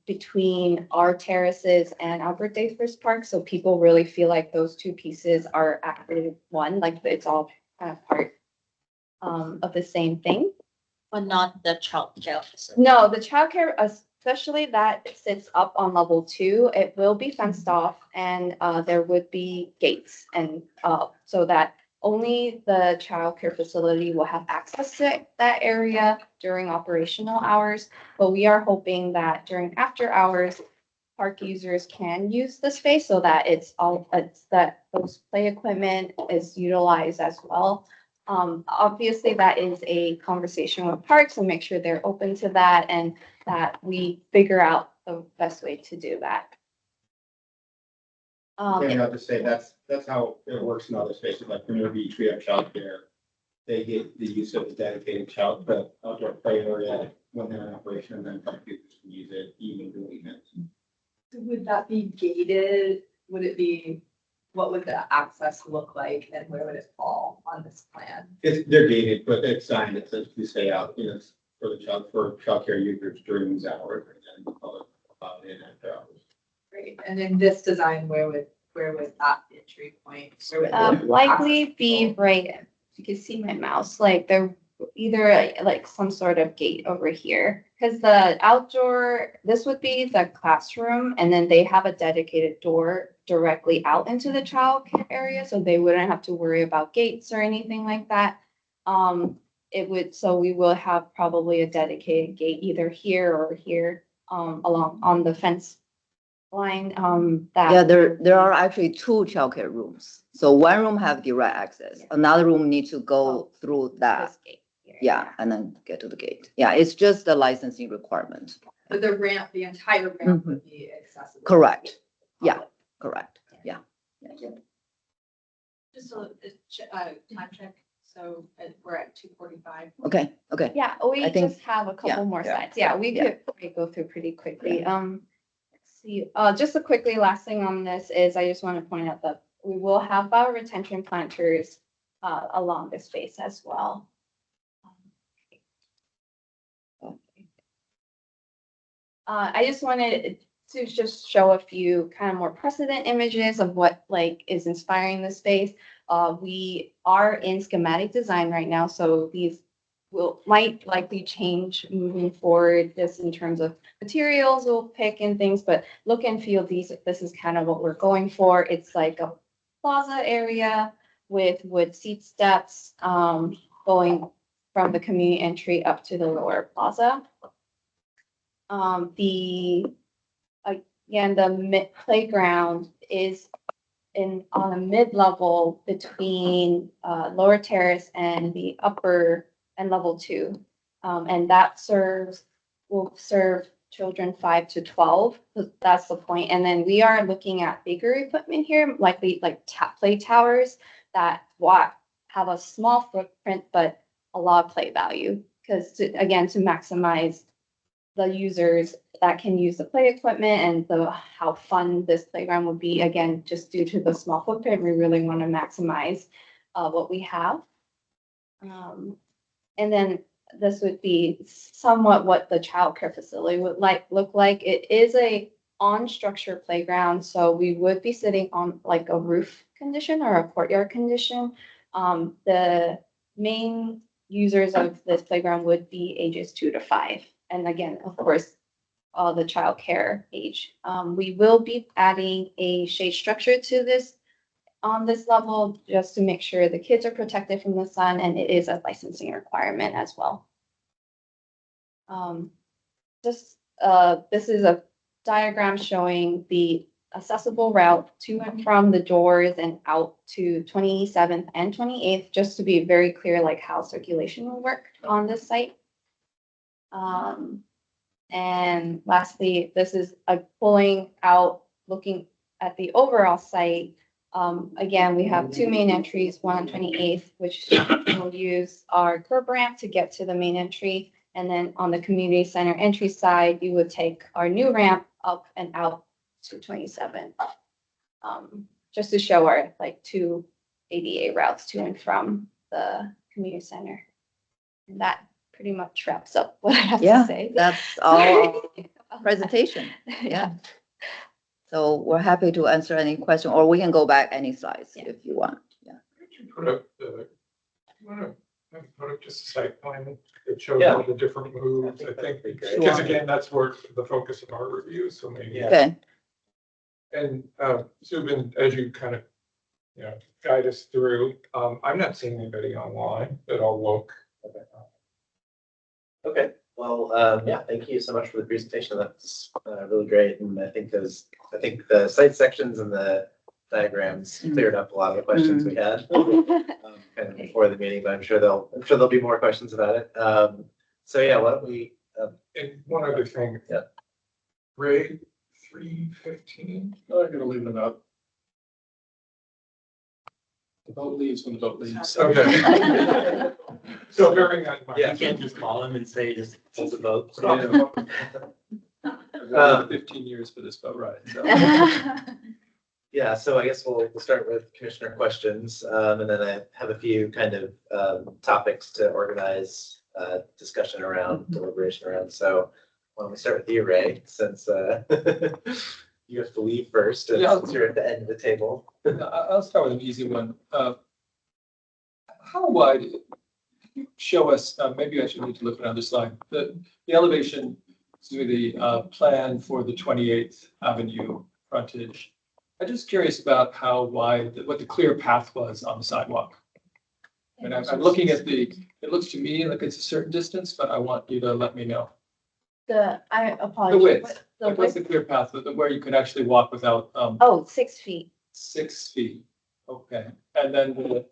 between our terraces and Albert Davis Park. So people really feel like those two pieces are actually one, like it's all kind of part of the same thing. But not the childcare facility. No, the childcare, especially that sits up on level 2, it will be fenced off, and there would be gates, and so that only the childcare facility will have access to that area during operational hours. But we are hoping that during after hours, park users can use the space so that that those play equipment is utilized as well. Obviously, that is a conversation with parks and make sure they're open to that and that we figure out the best way to do that. And I'll just say that's how it works in other spaces, like Premier Beach, we have childcare. They get the use of the dedicated outdoor play area when they're in operation, and then park users can use it even during events. Would that be gated? What would the access look like and where would it fall on this plan? They're gated, but it's signed, it says to stay out, for childcare users during these hours, and then public in after hours. Great. And in this design, where would that entry point? Likely be right, you can see my mouse, like there either like some sort of gate over here. Because the outdoor, this would be the classroom, and then they have a dedicated door directly out into the child care area, so they wouldn't have to worry about gates or anything like that. So we will have probably a dedicated gate either here or here along on the fence line. Yeah, there are actually 2 childcare rooms. So one room have direct access, another room need to go through that. This gate here. Yeah, and then get to the gate. Yeah, it's just the licensing requirement. But the entire ramp would be accessible. Correct. Yeah, correct. Yeah. Just a time check, so we're at 2:45. Okay, okay. Yeah, we I think- just have a yeah, couple more yeah, slides. Yeah, we yeah. could probably go through pretty quickly. Let's see, just a quickly, last thing on this is I just want to point out that we will have our retention planters along the space as well. I just wanted to just show a few kind of more precedent images of what like is inspiring the space. We are in schematic design right now, so these might likely change moving forward, just in terms of materials we'll pick and things, but look and feel this is kind of what we're going for. It's like a plaza area with wood seat steps going from the community entry up to the lower plaza. The playground is on a mid-level between lower terrace and the upper and level 2. And that will serve children 5 to 12. That's the point. And then we are looking at bigger equipment here, likely like play towers that have a small footprint, but a lot of play value. Because to maximize the users that can use the play equipment and how fun this playground would be. Again, just due to the small footprint, we really want to maximize what we have. And then this would be somewhat what the childcare facility would look like. It is a on-structure playground, so we would be sitting on like a roof condition or a courtyard condition. The main users of this playground would be ages 2 to 5. And again, of course, the childcare age. We will be adding a shade structure to this on this level, just to make sure the kids are protected from the sun, and it is a licensing requirement as well. This is a diagram showing the accessible route to and from the doors and out to 27th and 28th, just to be very clear, like how circulation will work on this site. And lastly, this is pulling out, looking at the overall site. Again, we have 2 main entries, one on 28th, which will use our curb ramp to get to the main entry. And then on the community center entry side, you would take our new ramp up and out to 27. Just to show our like 2 ADA routes to and from the community center. And that pretty much wraps up what I have to say. That's all presentation. Yeah. So we're happy to answer any question, or we can go back any slides if you want. Yeah. Could you put up you want to put up just a site plan that shows Yeah. all the different moves, I think, that'd be great. because again, that's where the focus of our review, so maybe. Yeah. Okay. And Subin, as you kind of, guide us through, I'm not seeing anybody online, but I'll look. Okay, well, yeah, thank you so much for the presentation. That's really great. And I think the site sections and the diagrams cleared up a lot of the questions we had kind of before the meeting, but I'm sure there'll be more questions about it. So yeah, why don't we? And one other thing. Yeah. Grade 315. I'm gonna leave them out. The boat leaves when the boat leaves. Okay. So bearing that in mind. Yeah. You can't just call him and say, just hold the boat. I've 15 years for this boat ride. So. Yeah, so I guess we'll start with commissioner questions, and then I have a few kind of topics to organize discussion around, deliberation around. So why don't we start with you, Ray, since you have to leave first, and since you're at the end of the table. I'll start with an easy one. How wide? Can you show us? Maybe I should need to look at another slide. The elevation, the plan for the 28th Avenue frontage. I'm just curious about how wide, what the clear path was on the sidewalk. And I'm looking at it looks to me like it's a certain distance, but I want you to let me know. I apologize. The width. The Like, what's the clear path where you could actually walk without 6 feet. 6 feet? Okay. And then the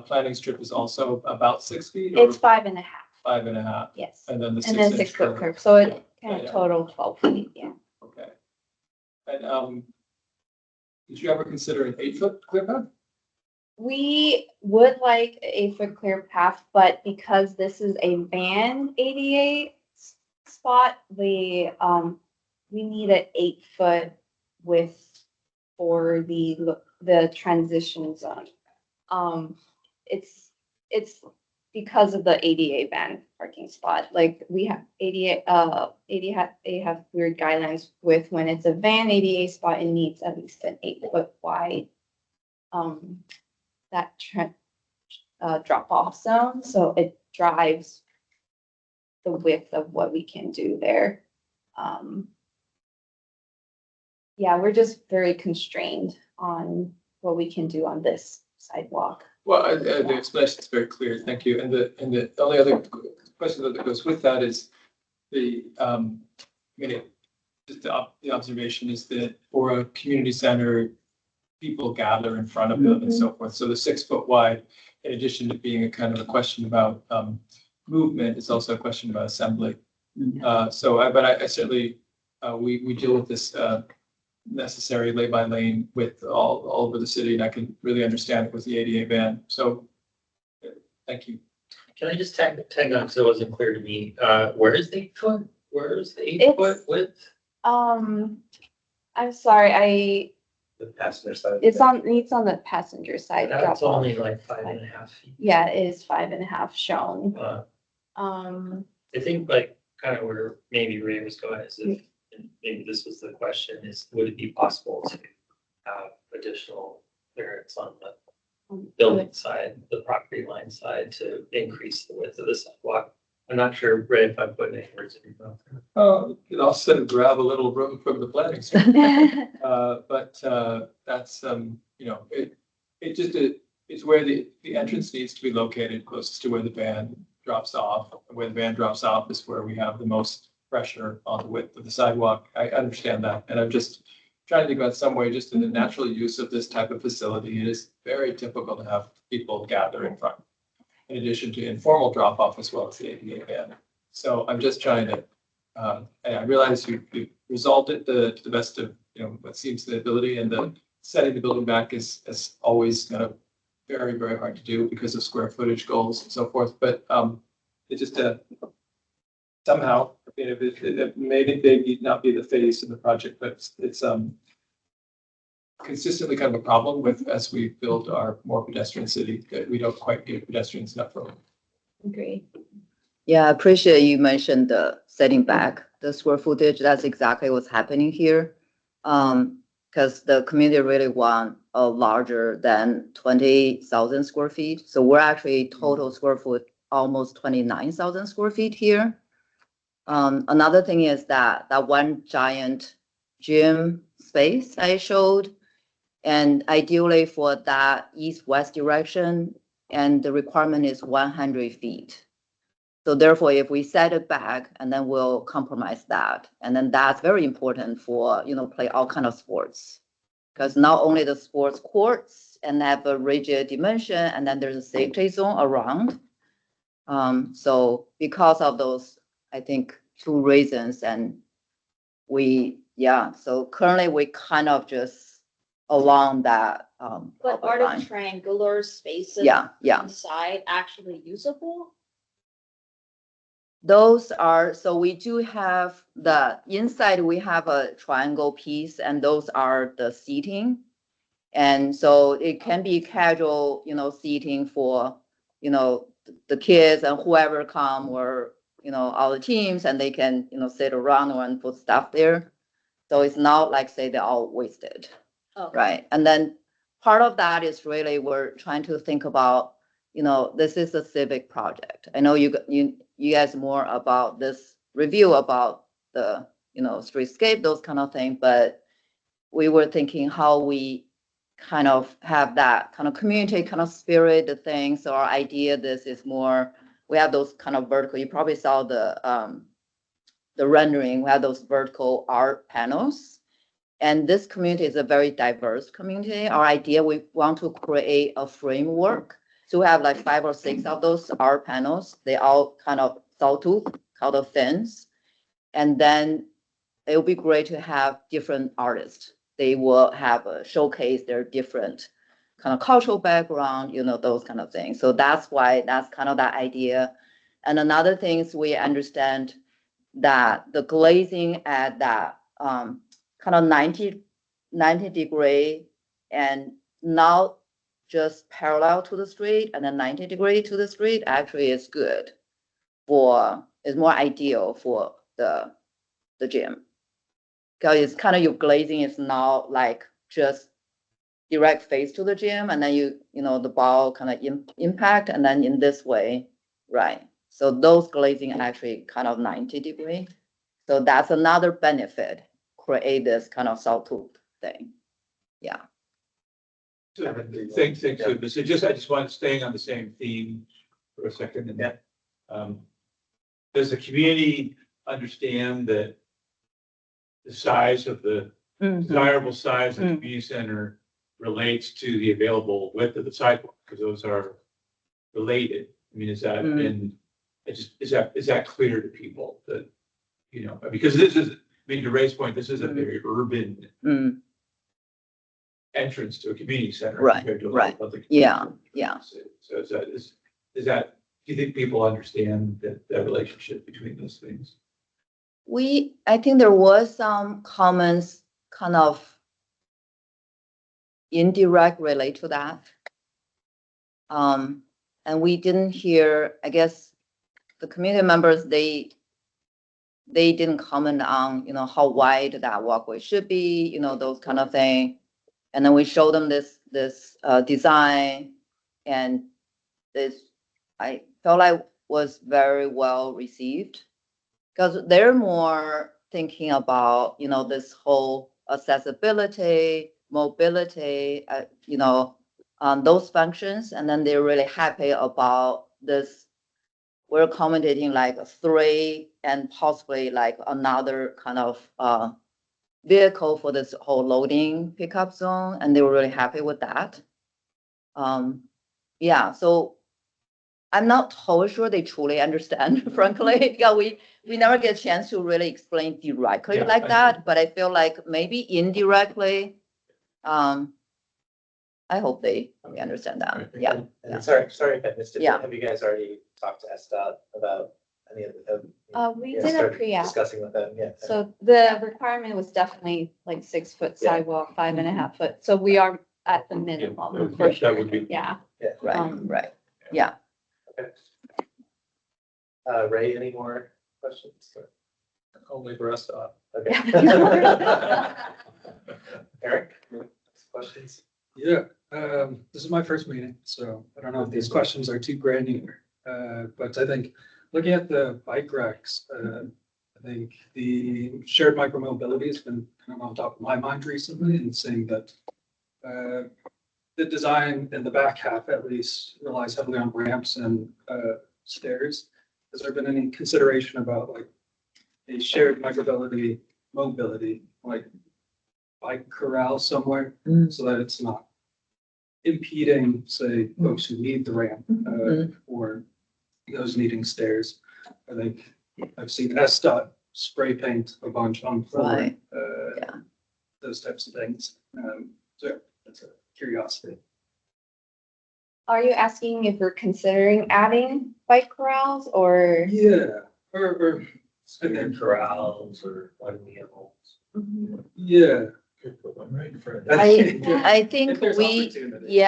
planning strip is also about 6 feet? It's 5.5. 5.5. Yes. And then the 6 foot curve. So it kind of total 12 feet. Yeah. Okay. And Did you ever consider an 8-foot clear path? We would like a 8-foot clear path, but because this is a van ADA spot, we need an 8-foot width for the transition zone. It's because of the ADA van parking spot. Like we have ADA have weird guidelines with when it's a van ADA spot, it needs at least an 8-foot wide that drop off zone. So it drives the width of what we can do there. Yeah, we're just very constrained on what we can do on this sidewalk. Well, the explanation is very clear. Thank you. And the only other question that goes with that is just the observation is that for a community center, people gather in front of them and so forth. So the 6-foot wide, in addition to being a kind of a question about movement, is also a question about assembly. But I certainly, we deal with this necessary lane by lane width all over the city, and I can really understand it with the ADA van. So thank you. Can I just tag on, because it wasn't clear to me, where is the 8-foot? Where is the 8-foot width? I'm sorry, The passenger side. it's on the passenger side. That's drop off. only like 5.5 feet. Yeah, it is 5.5 shown. I think like kind of where maybe Ray was going is if, and maybe this was the question, is would it be possible to have additional clearance on the building side, the property line side, to increase the width of the sidewalk? I'm not sure, Ray, if I'm putting any words in your mouth. I'll set and grab a little room from the planning. But that's it's where the entrance needs to be located closest to where the van drops off. Where the van drops off is where we have the most pressure on the width of the sidewalk. I understand that, and I'm just trying to think about some way, just in the natural use of this type of facility. It is very typical to have people gather in front, in addition to informal drop off as well as the ADA van. So I'm just trying to, and I realize you resolved it to the best of what seems the ability, and the setting the building back is always kind of very, very hard to do because of square footage goals and so forth. But it just somehow, it maybe they need not be the phase in the project, but it's consistently kind of a problem with as we build our more pedestrian city, that we don't quite give pedestrians enough room. Agree. Yeah, I appreciate you mentioned the setting back the square footage. That's exactly what's happening here. Because the community really want a larger than 20,000 square feet. So we're actually total square foot, almost 29,000 square feet here. Another thing is that one giant gym space I showed, and ideally for that east-west direction, and the requirement is 100 feet. So therefore, if we set it back, and then we'll compromise that, and then that's very important for play all kind of sports, because not only the sports courts and have a rigid dimension, and then there's a safety zone around. So because of those, I think 2 reasons, and so currently we kind of just along that. But are the triangular spaces inside actually usable? Those are, so we do have the inside, we have a triangle piece, and those are the seating. And so it can be casual, seating for, the kids and whoever come, or, all the teams, and they can, sit around and put stuff there. So it's not like, say, they're all wasted. Okay. Right. And then part of that is really we're trying to think about, this is a civic project. I know you guys more about this review about the, streetscape, those kind of things, but we were thinking how we kind of have that kind of community kind of spirit, the thing. So our idea, this is more, we have those kind of vertical, you probably saw the rendering, we have those vertical art panels. And this community is a very diverse community. Our idea, we want to create a framework. So we have like 5 or 6 of those art panels. They all kind of sawtooth, called a fence. And then it would be great to have different artists they will have a showcase their different kind of cultural background, those kind of things. So that's why that's kind of that idea. And another thing is we understand that the glazing at that kind of 90 degree and not just parallel to the street and then 90 degree to the street actually is good is more ideal for the gym. Because it's kind of your glazing is not like just direct face to the gym and then the ball kind of impact and then in this way, right? So those glazing actually kind of 90 degree. So that's another benefit, create this kind of sawtooth thing. Yeah. Thanks, Susan. So I just want staying on the same theme for a second. And does the community understand that the size of the desirable size of the community center relates to the available width of the sidewalk? Because those are related. I mean, is that is that clear to people that, because this is, to Ray's point, this is a very urban entrance to a community center. Right, compared to a right. public Yeah. So is that, do you think people understand that relationship between those things? I think there was some comments kind of indirect relate to that. And we didn't hear, I guess, the community members, they didn't comment on, how wide that walkway should be, those kind of thing. And then we showed them this design, and this, I felt like was very well received because they're more thinking about, this whole accessibility, mobility, those functions. And then they're really happy about this. We're accommodating like 3 and possibly like another kind of vehicle for this whole loading pickup zone. And they were really happy with that. Yeah, so I'm not totally sure they truly understand, frankly, because we never get a chance to really explain directly like that. But I feel like maybe indirectly, I hope they understand that. Yeah. And sorry if I missed it. Yeah. Have you guys already talked to SDOT about any of the? We did a pre-app. Discussing with them, yeah. So the requirement was definitely like 6-foot sidewalk, 5.5 foot. So we are at the minimum for sure. That would be. Yeah. Right, right. Yeah. Okay. Ray, any more questions? Only for SDOT. Okay. Eric, questions? Yeah, this is my first meeting, so I don't know if these questions are too granular. But I think looking at the bike racks, I think the shared micromobility has been kind of on top of my mind recently, and saying that the design in the back half at least relies heavily on ramps and stairs. Has there been any consideration about like a shared mobility, like bike corral somewhere, so that it's not impeding, say, folks who need the ramp or those needing stairs? I think I've seen SDOT spray paint a bunch on floor, Right. those types of things. So that's a curiosity. Are you asking if we're considering adding bike corrals or? Yeah, or Scooter corrals or one vehicles. yeah. I think If there's we, opportunity.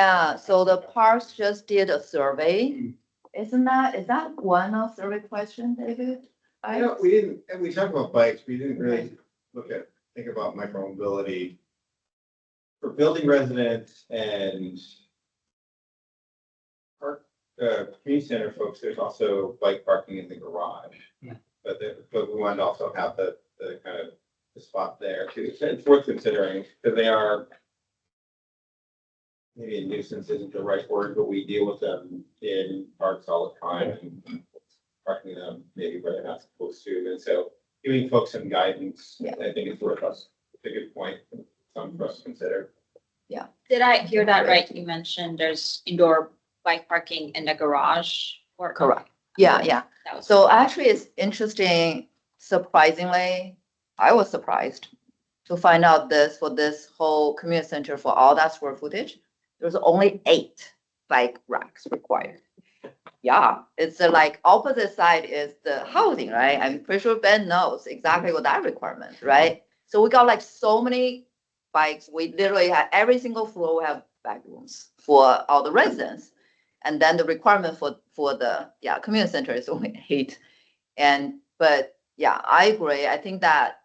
so the parks just did a survey. Is that one of survey question, David? We didn't, and we talked about bikes, we didn't really think about micromobility for building residents and park, community center folks. There's also bike parking in the garage. But we wanted to also have the kind of the spot there too. So it's worth considering because they are, maybe a nuisance isn't the right word, but we deal with them in parks all the time and parking them maybe where they're not supposed to. And so giving folks some guidance, I think it's worth us. It's a good point. Something for us to consider. Yeah. Did I hear that right? You mentioned there's indoor bike parking in the garage or? Correct. Yeah. That was- So actually it's interesting, surprisingly, I was surprised to find out this for this whole community center for all that square footage, there's only 8 bike racks required. Yeah, it's like opposite side is the housing, right? I'm pretty sure Ben knows exactly what that requirement, right? So we got like so many bikes. We literally have every single floor we have back rooms for all the residents. And then the requirement for the community center is only 8. But yeah, I agree. I think that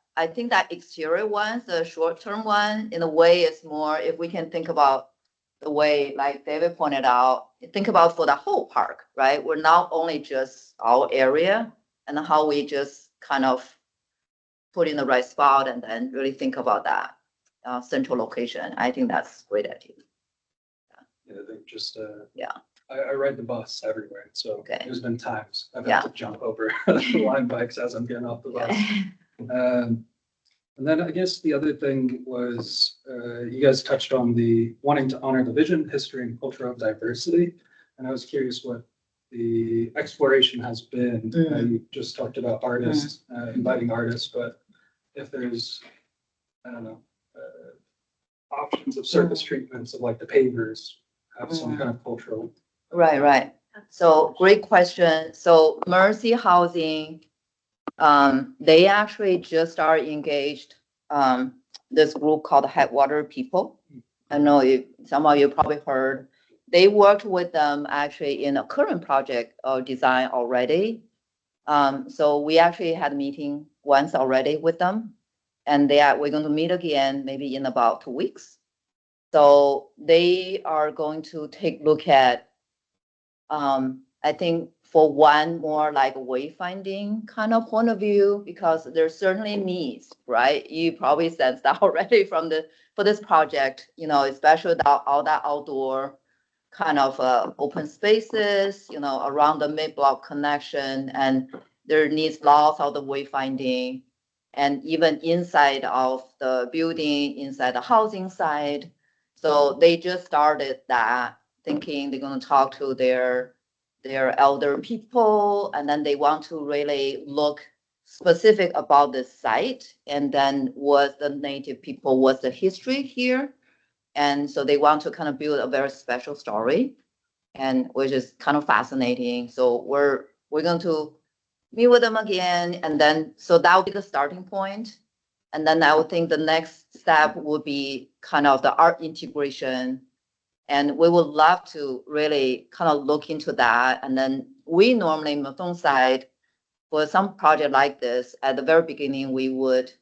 exterior one, the short-term one, in a way is more, if we can think about the way, like David pointed out, think about for the whole park, right? We're not only just our area and how we just kind of put in the right spot and then really think about that central location. I think that's a great idea. Yeah, I think just, Yeah. I ride the bus everywhere, so Okay. there's been times I've Yeah. had to jump over the line bikes as I'm getting off the bus. And then I guess the other thing was, you guys touched on the wanting to honor the vision, history, and cultural diversity. And I was curious what the exploration has been. You just talked about artists, inviting artists, but if there's, I don't know, options of surface treatments of like the pavers have some kind of cultural. Right. So great question. So Mercy Housing, they actually just are engaged this group called Headwater People. I know some of you probably heard. They worked with them actually in a current project or design already. So we actually had a meeting once already with them, and we're going to meet again maybe in about 2 weeks. So they are going to take a look at, I think for one more like wayfinding kind of point of view, because there's certainly needs, right? You probably sensed that already for this project, especially all that outdoor kind of open spaces, around the mid-block connection, and there needs lots of the wayfinding, and even inside of the building, inside the housing side. So they just started that, thinking they're going to talk to their elder people, and then they want to really look specific about this site, and then what the native people, what's the history here. And so they want to kind of build a very special story, and which is kind of fascinating. So we're going to meet with them again, and then so that will be the starting point. And then I would think the next step would be kind of the art integration. And we would love to really kind of look into that. And then we normally, on the phone side, for some project like this, at the very beginning, we would,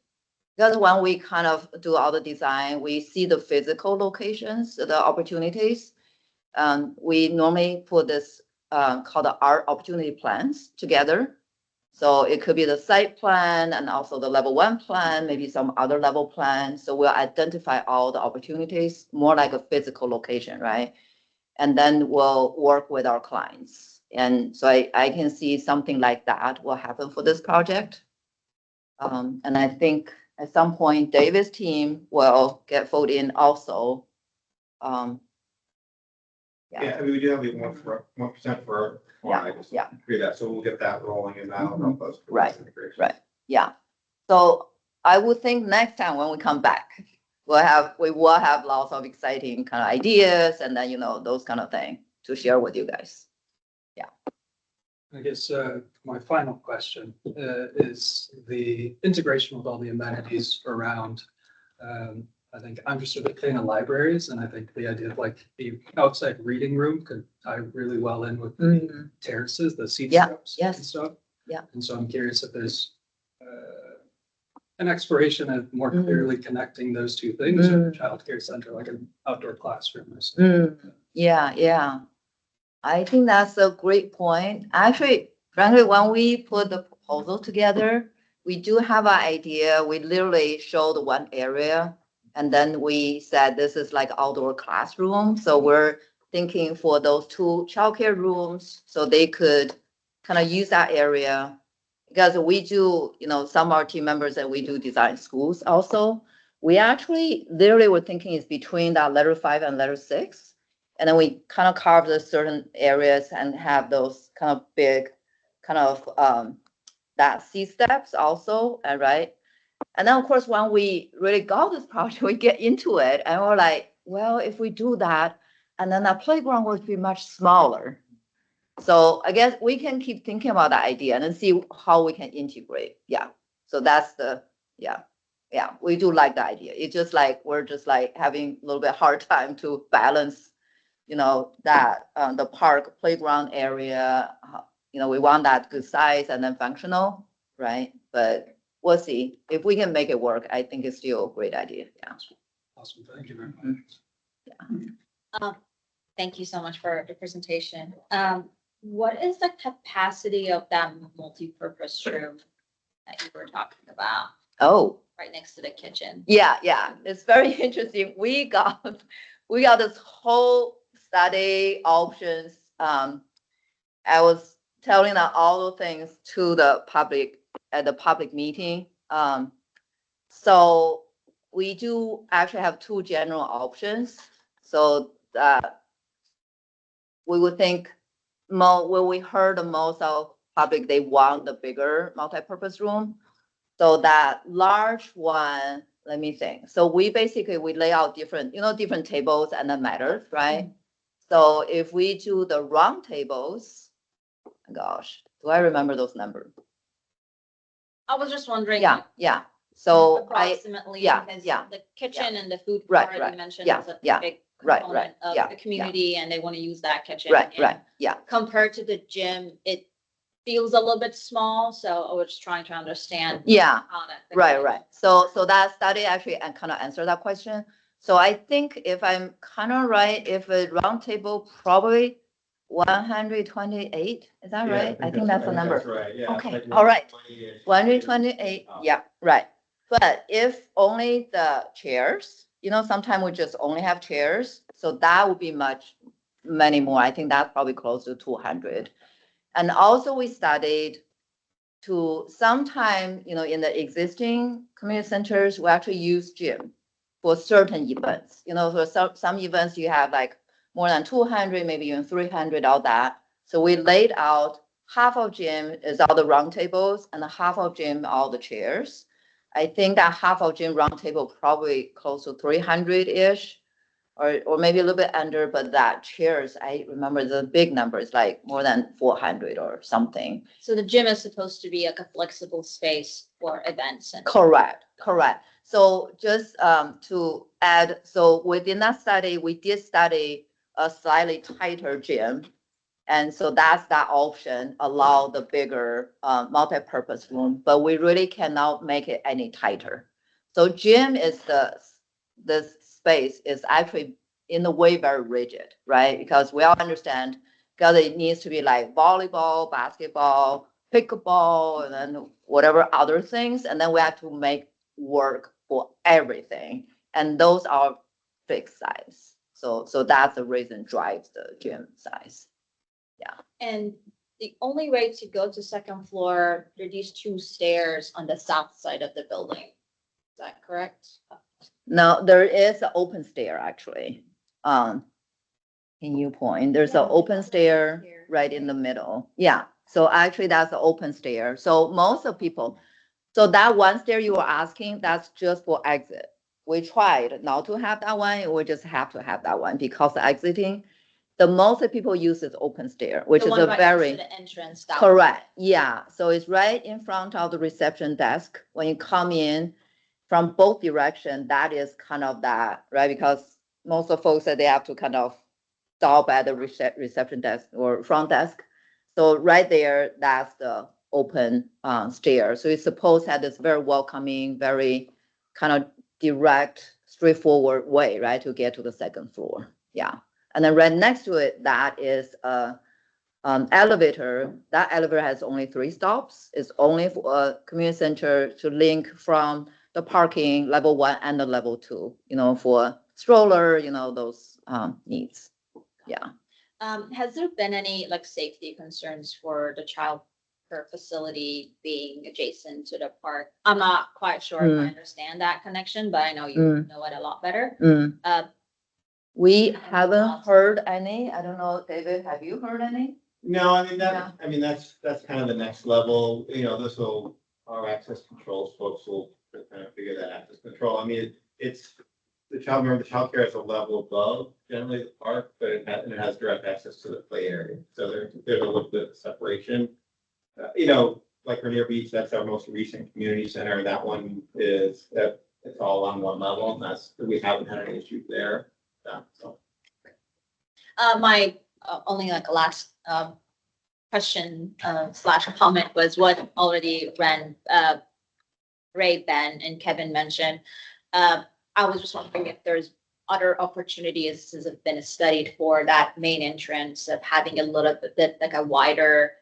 because when we kind of do all the design, we see the physical locations, the opportunities. We normally put this called the art opportunity plans together. So it could be the site plan and also the level 1 plan, maybe some other level plan. So we'll identify all the opportunities, more like a physical location, right? And then we'll work with our clients. And so I can see something like that will happen for this project. And I think at some point, David's team will get folded in also. Yeah, I mean, we do have the 1% for clients. Yeah. Do that, so we'll get that rolling and that'll help us. with Right, this integration. right. Yeah. So I would think next time when we come back, we will have lots of exciting kind of ideas, and then, those kind of things to share with you guys. Yeah. I guess my final question is the integration with all the amenities around. I think I'm just a big fan of libraries, and I think the idea of like the outside reading room could tie really well in with the terraces, the seat steps and stuff. Yeah. And so I'm curious if there's an exploration of more clearly connecting those two things, or a childcare center, like an outdoor classroom or something. Yeah. I think that's a great point. Actually, frankly, when we put the proposal together, we do have an idea. We literally showed one area, and then we said this is like outdoor classroom. So we're thinking for those 2 childcare rooms, so they could kind of use that area. Because we do, some of our team members that we do design schools also. We actually literally were thinking it's between that letter 5 and letter 6. And then we kind of carve the certain areas and have those kind of big, kind of that C steps also, right? And then, of course, when we really got this project, we get into it and we're like, well, if we do that, and then the playground would be much smaller. So I guess we can keep thinking about that idea and then see how we can integrate. Yeah. So that's yeah, we do like the idea. It's just like, we're just like having a little bit hard time to balance, that, the park playground area, we want that good size and then functional, right? But we'll see. If we can make it work, I think it's still a great idea. Yeah. Awesome, thank you very much. Thank you so much for the presentation. What is the capacity of that multi-purpose room that you were talking about? Oh, right next to the kitchen. Yeah, it's very interesting. We got this whole study options. I was telling them all the things to the public at the public meeting. So we do actually have two general options. So we would think when we heard the most of public, they want the bigger multi-purpose room. So that large one, let me think. So we lay out different tables and the matters, right? So if we do the round tables, gosh, do I remember those numbers? I was just wondering. Yeah. So approximately, because the kitchen and the food Right, part right. you mentioned Yeah, is a yeah. big Right, component right. of Yeah, the community and they want to use that kitchen. Right, And yeah. compared to the gym, it feels a little bit small, so I was just trying to understand. Yeah, how that fits right, in. right. So that study actually kind of answered that question. So I think if I'm kind of right, if a round table probably 128, is that right? I think that's the number. That's right, yeah. Okay, Like all right. 120-ish. 128, yeah, right. But if only the chairs, sometimes we just only have chairs. So that would be many more. I think that's probably close to 200. And also we studied to sometime, in the existing community centers, we actually use gym for certain events. For some events you have like more than 200, maybe even 300, all that. So we laid out half of gym is all the round tables and half of gym, all the chairs. I think that half of gym round table probably close to 300-ish. Or maybe a little bit under, but that chairs, I remember the big numbers, like more than 400 or something. So the gym is supposed to be like a flexible space for events and. Correct. So just to add, so within that study, we did study a slightly tighter gym. And so that's that option, allow the bigger multi-purpose room, but we really cannot make it any tighter. So gym is the space is actually in a way very rigid, right? Because we all understand, because it needs to be like volleyball, basketball, pickleball, and then whatever other things. And then we have to make work for everything. And those are fixed size. So that's the reason drives the gym size. Yeah. And the only way to go to second floor, there are these two stairs on the south side of the building. Is that correct? No, there is an open stair actually. In U Point, there's an open stair right in the middle. Yeah. So actually that's the open stair. So most of people, so that one stair you were asking, that's just for exit. We tried not to have that one. We just have to have that one because exiting, the most people use is open stair, which The is one a right very next to the entrance. That correct. Yeah. So it's right in front of the reception desk. When you come in from both directions, that is kind of that, right? Because most of folks said they have to kind of stop at the reception desk or front desk. So right there, that's the open stair. So it's supposed to have this very welcoming, very kind of direct, straightforward way, right, to get to the second floor. Yeah. And then right next to it, that is a elevator. That elevator has only 3 stops. It's only for a community center to link from the parking level 1 and the level 2, for stroller, those needs. Yeah. Has there been any like safety concerns for the child care facility being adjacent to the park? I'm not quite sure if I understand that connection, but I know you know it a lot better. We haven't heard any. I don't know, David, have you heard any? No, that's kind of the next level, our access controls folks will to kind of figure that access control. I mean, it's, the childcare is a level above generally the park, but it has direct access to the play area. So there's a little bit of separation. You know, like Rainier Beach, that's our most recent community center. That one is, it's all on one level, and we haven't had any issues there. So. My only like last question slash comment was what already Ray, Ben, and Kevin mentioned. I was just wondering if there's other opportunities that have been studied for that main entrance of having a little bit like a wider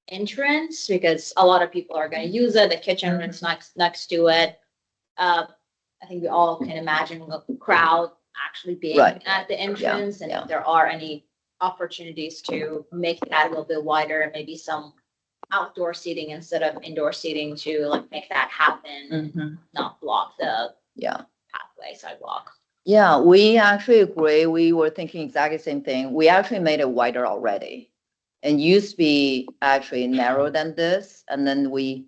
entrance, because a lot of people are going to use it. The kitchen is next to it. I think we all can imagine a crowd actually being Right. at the entrance, and yeah. if there are any opportunities to make that a little bit wider and maybe some outdoor seating instead of indoor seating to like make that happen, not block the pathway sidewalk. Yeah, we actually agree. We were thinking exactly the same thing. We actually made it wider already. And used to be actually narrower than this. And then we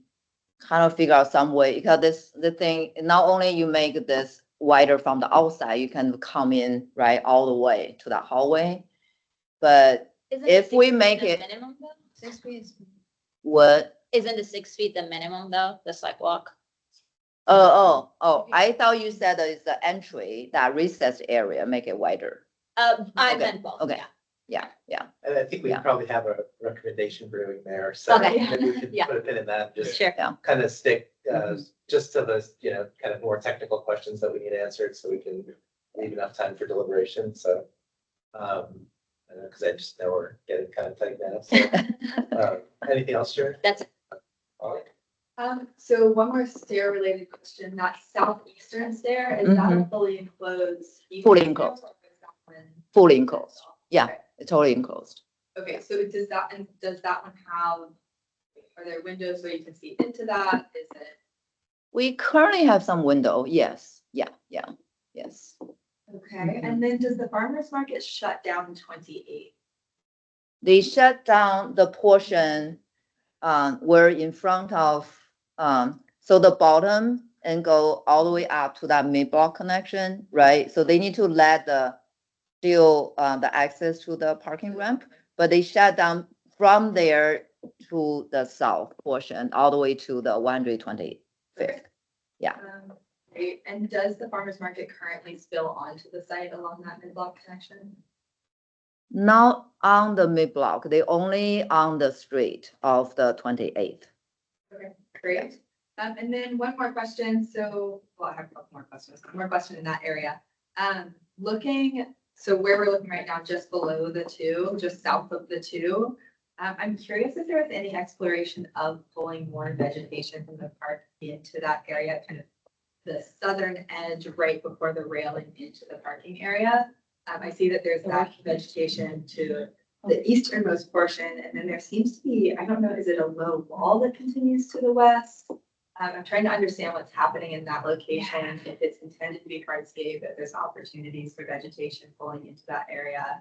kind of figure out some way, because the thing, not only you make this wider from the outside, you can come in right all the way to that hallway. But if we make it minimum though, 6 feet. What? Isn't the 6 feet the minimum though, the sidewalk? I thought you said that it's the entry, that recessed area, make it wider. I meant both. Okay. Yeah. And I think we Yeah. probably have a recommendation brewing there, so Okay. maybe we could Yeah. put a pin in that, just Sure. kind of stick, just to those, kind of more technical questions that we need answered, so we can leave enough time for deliberation, so. Because I just know we're getting kind of tight now, so, anything else, Jared? That's it. All right. So one more stair related question, that southeastern stair, is that a fully enclosed? Fully enclosed. Or is that one- Fully enclosed. Yeah, Okay. it's totally enclosed. Okay, so does that one have, are there windows where you can see into that? Is it? We currently have some window. Yes. Yeah. Yes. Okay, and then does the farmer's market shut down in 28? They shut down the portion, where in front of, so the bottom and go all the way up to that mid-block connection, right? So they need to let the access to the parking ramp, but they shut down from there to the south portion, all the way to the 125th. Yeah. Great, and does the farmer's market currently spill onto the site along that mid-block connection? Not on the mid-block, they only on the street of the 28th. Okay, great. And then one more question. So, well, I have a couple more questions. One more question in that area. So where we're looking right now, just below the two, just south of the two. I'm curious if there was any exploration of pulling more vegetation from the park into that area, kind of the southern edge right before the railing into the parking area. I see that there's that vegetation to the easternmost portion, and then there seems to be, I don't know, is it a low wall that continues to the west? I'm trying to understand what's happening in that location, if it's intended to be hardscape, if there's opportunities for vegetation pulling into that area.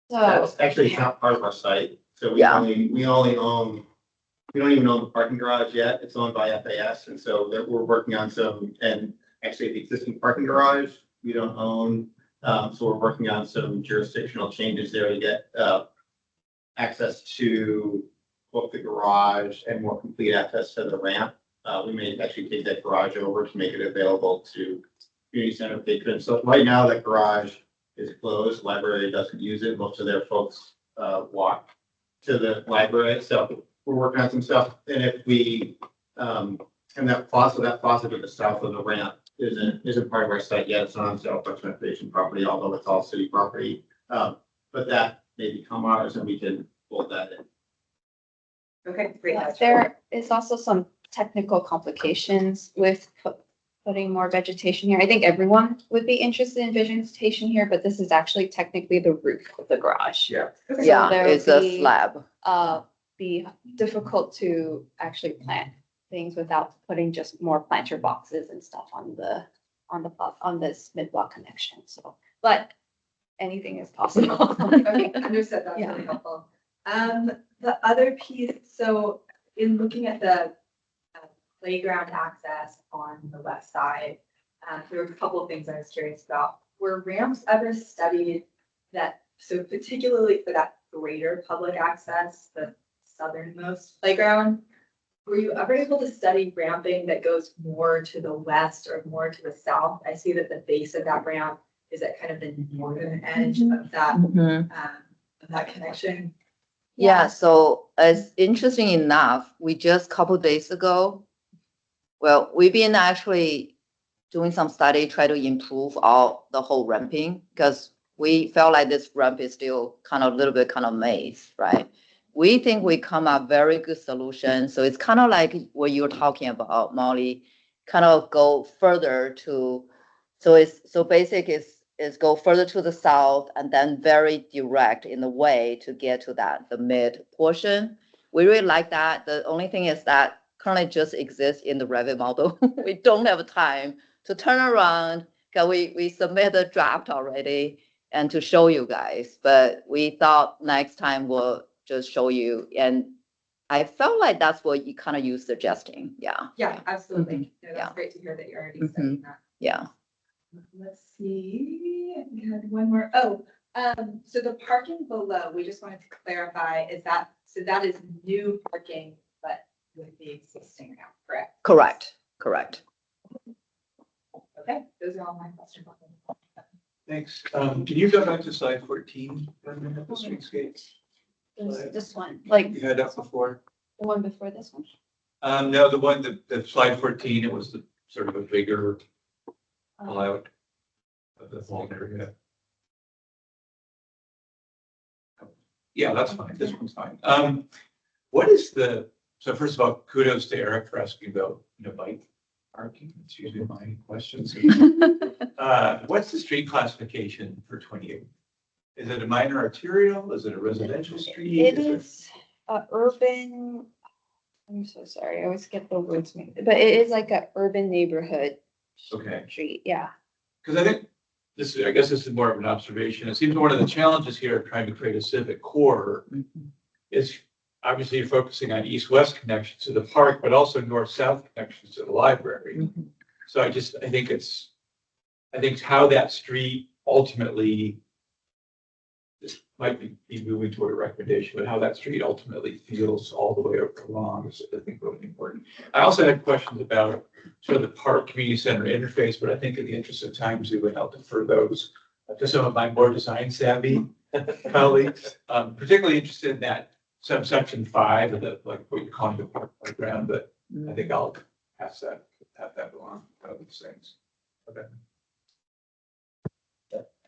That's actually, it's not part of our site, so we don't even own the parking garage yet. It's owned by FAS, and so we're working on and actually the existing parking garage, we don't own. So we're working on some jurisdictional changes there to get access to both the garage and more complete access to the ramp. We may actually take that garage over to make it available to community center patrons. So right now that garage is closed, library doesn't use it. Most of their folks walk to the library. So we're working on some stuff. And if we, and that faucet to the south of the ramp isn't part of our site yet. It's not on Southwest Recreation property, although it's all city property. But that may become ours and we can fold that in. Okay, great. There is also some technical complications with putting more vegetation here. I think everyone would be interested in vegetation here, but this is actually technically the roof of the garage. Yeah. So Yeah, there it's would a slab. be difficult to actually plant things without putting just more planter boxes and stuff on this mid-block connection. So, but anything is possible. Okay, understood. That's really helpful. The other piece, so in looking at the playground access on the west side. There were a couple of things I was curious about. Were ramps ever studied that, so particularly for that greater public access, the southernmost playground? Were you ever able to study ramping that goes more to the west or more to the south? I see that the base of that ramp is at kind of the northern edge of that connection. Yeah, so as interesting enough, we just couple days ago, well, we've been actually doing some study, try to improve all the whole ramping, because we felt like this ramp is still kind of a little bit kind of maze, right? We think we come up very good solution. So it's kind of like what you're talking about, Molly, kind of go further to, so basic is go further to the south and then very direct in the way to get to that, the mid portion. We really like that. The only thing is that currently just exists in the Revit model. We don't have time to turn around because we submit the draft already and to show you guys, but we thought next time we'll just show you. And I felt like that's what you kind of you suggesting. Yeah. Yeah, absolutely. No, that's Yeah. great to hear that you're already studying that. Yeah. Let's see, we had one more. Oh, so the parking below, we just wanted to clarify, is that, so that is new parking, but with the existing ramp, correct? Correct. Okay, those are all my questions. Thanks. Can you go back to slide 14 for a minute, the streetscapes? This one, like You had that before? the one before this one. No, the one that slide 14, it was the sort of a bigger layout of the whole area. Yeah, that's fine. This one's fine. What is so first of all, kudos to Eric for asking about, bike parking. It's usually my questions. What's the street classification for 28? Is it a minor arterial? Is it a residential street? It is urban. I'm so sorry, I always get the words mixed, but it is like a urban neighborhood Okay. street, yeah. Because I think I guess this is more of an observation. It seems one of the challenges here of trying to create a civic core is obviously you're focusing on east-west connections to the park, but also north-south connections to the library. So I think how that street ultimately, this might be moving toward a recommendation, but how that street ultimately feels all the way along is, I think, really important. I also had questions about sort of the park community center interface, but I think in the interest of time, Zuben, I'll defer those to some of my more design savvy colleagues. Particularly interested in that subsection 5 of the, like what you're calling the park playground, but I think I'll have that along those things. Okay.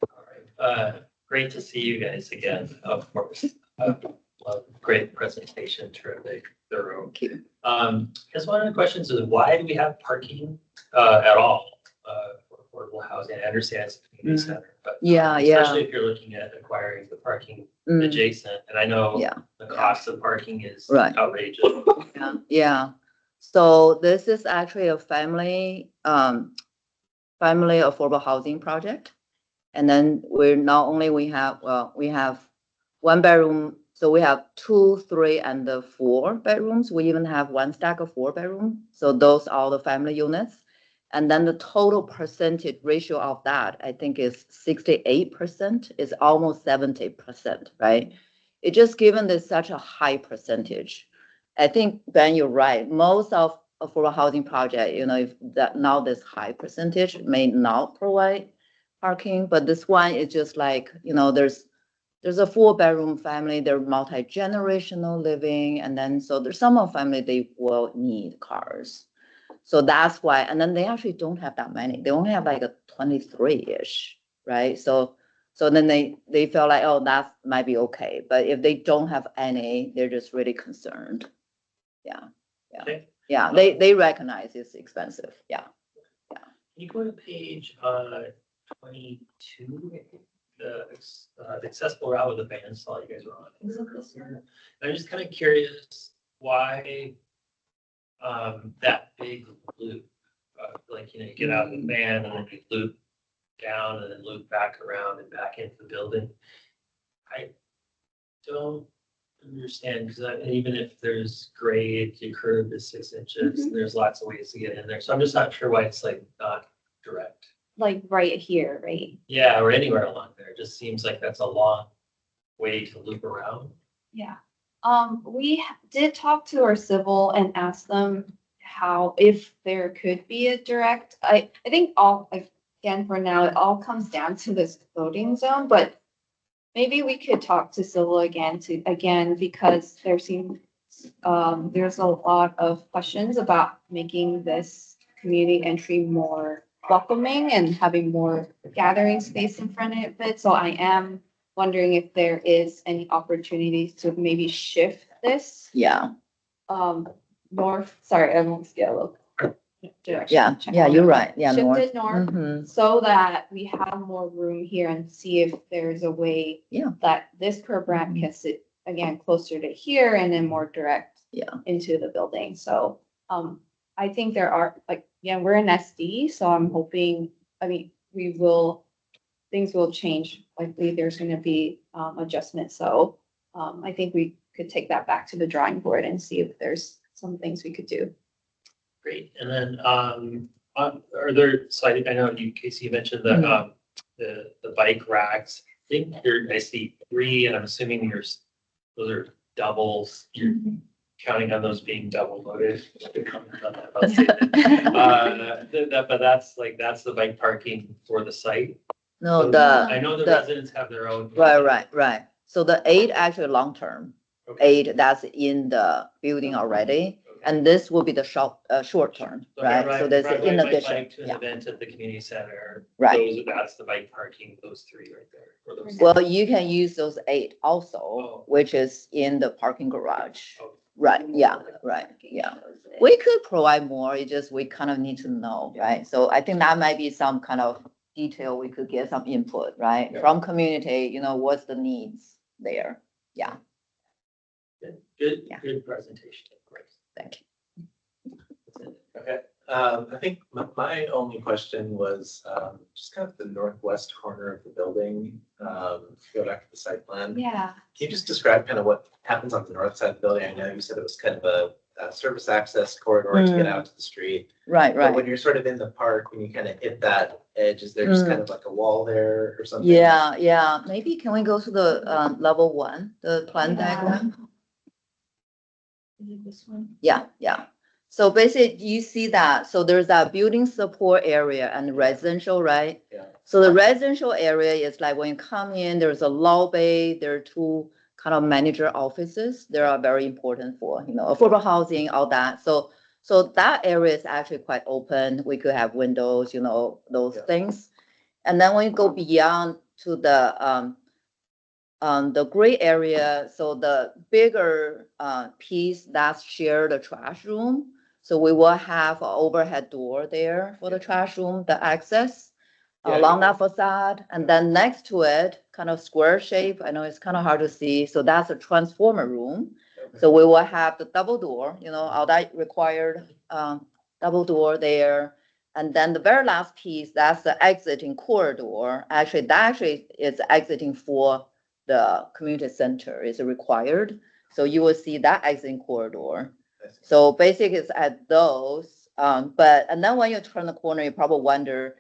All right. Great to see you guys again, of course. Great presentation, terrific, thorough. Thank you. Just one of the questions is why do we have parking at all for affordable housing? I understand it's a community center, but especially if you're looking at acquiring the parking adjacent, and I know the cost of parking is outrageous. Yeah. So this is actually a family affordable housing project. And then we have 1 bedroom. So we have 2, 3, and 4 bedrooms. We even have 1 stack of 4 bedroom. So those are the family units. And then the total percentage ratio of that, I think, is 68%, is almost 70%, right? It just given this such a high percentage. I think, Ben, you're right. Most of affordable housing project, if that now this high percentage may not provide parking, but this one is just like, there's a 4-bedroom family, they're multi-generational living, and then so there's some of family, they will need cars. So that's why, and then they actually don't have that many. They only have like a 23-ish, right? So then they feel like, oh, that might be okay. But if they don't have any, they're just really concerned. Yeah. Okay. Yeah, they recognize it's expensive. Yeah. Can you go to page 22? The accessible route with the bandsaw you guys were on. Is it this year? I'm just kind of curious why that big loop, you get out of the van and then you loop down and then loop back around and back into the building. I don't understand, because even if there's grade, your curve is 6 inches, and there's lots of ways to get in there. So I'm just not sure why it's like not direct. Like right here, right? Yeah, or anywhere along there. It just seems like that's a long way to loop around. Yeah. We did talk to our civil and ask them how, if there could be a direct, I think all, again, for now, it all comes down to this loading zone, but maybe we could talk to civil again, because there's a lot of questions about making this community entry more welcoming and having more gathering space in front of it. So I am wondering if there is any opportunities to maybe shift this Yeah, north, sorry, I almost get a little direction. yeah, you're right. Yeah, Shift north. it north Mhm. so that we have more room here and see if there's a way Yeah. that this curb ramp can sit again closer to here and then more direct Yeah. into the building. So I think there are we're in SD, so I'm hoping, things will change. Likely there's gonna be adjustments. So I think we could take that back to the drawing board and see if there's some things we could do. Great. And then are there, so I know you, Casey, you mentioned the bike racks. I think I see 3, and I'm assuming those are doubles. You're counting on those being double loaded. I'll say that. But that's the bike parking for the site. No, So I know the residents have their own. right. So the 8 actually long-term, 8 that's in the building already. And this will be the short term, right? So there's in addition. To an event at the community center. Right. That's the bike parking, those 3 right there. Or those Well, you can use those 8 also, which is in the parking garage. Right, yeah, right, yeah. We could provide more, it's just we kind of need to know, right? So I think that might be some kind of detail we could get some input, right? From community, what's the needs there? Yeah. Good presentation. Great. Thank you. Okay, I think my only question was just kind of the northwest corner of the building. Go back to the site plan. Yeah. Can you just describe kind of what happens on the north side of the building? I know you said it was kind of a service access corridor to get out to the street. Right. But when you're sort of in the park, when you kind of hit that edge, is there just kind of like a wall there or something? Yeah. Maybe can we go to the level 1, the plan diagram? Is it this one? Yeah. So basically, you see that, so there's that building support area and residential, right? Yeah. So the residential area is like when you come in, there's a lobby, there are 2 kind of manager offices. They are very important for, affordable housing, all that. So that area is actually quite open. We could have windows, those things. And then when you go beyond to the gray area, so the bigger piece that's shared the trash room. So we will have an overhead door there for the trash room, the access along that facade. And then next to it, kind of square shape, I know it's kind of hard to see. So that's a transformer room. So we will have the double door, all that required double door there. And then the very last piece, that's the exiting corridor. That is exiting for the community center is required. So you will see that exiting corridor. So basically it's at those, and then when you turn the corner, you probably wonder,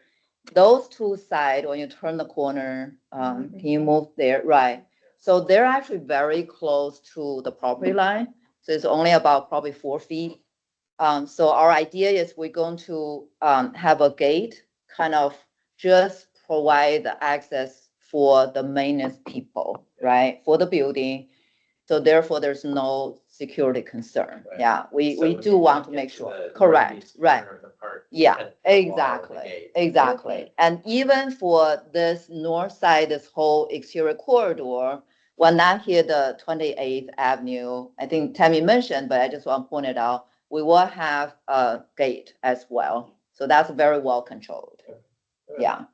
those 2 sides, when you turn the corner, can you move there? Right. So they're actually very close to the property line. So it's only about probably 4 feet. So our idea is we're going to have a gate, kind of just provide the access for the maintenance people, right, for the building. So therefore, there's no security concern. Right. Yeah, we So when do you want to get make to sure. the Correct, northeast right. corner of the park, Yeah, kind of the wall and the exactly, gate. exactly. And even for this north side, this whole exterior corridor, when that hit the 28th Avenue, I think Tammy mentioned, but I just want to point it out, we will have a gate as well. So that's very well controlled. Yeah.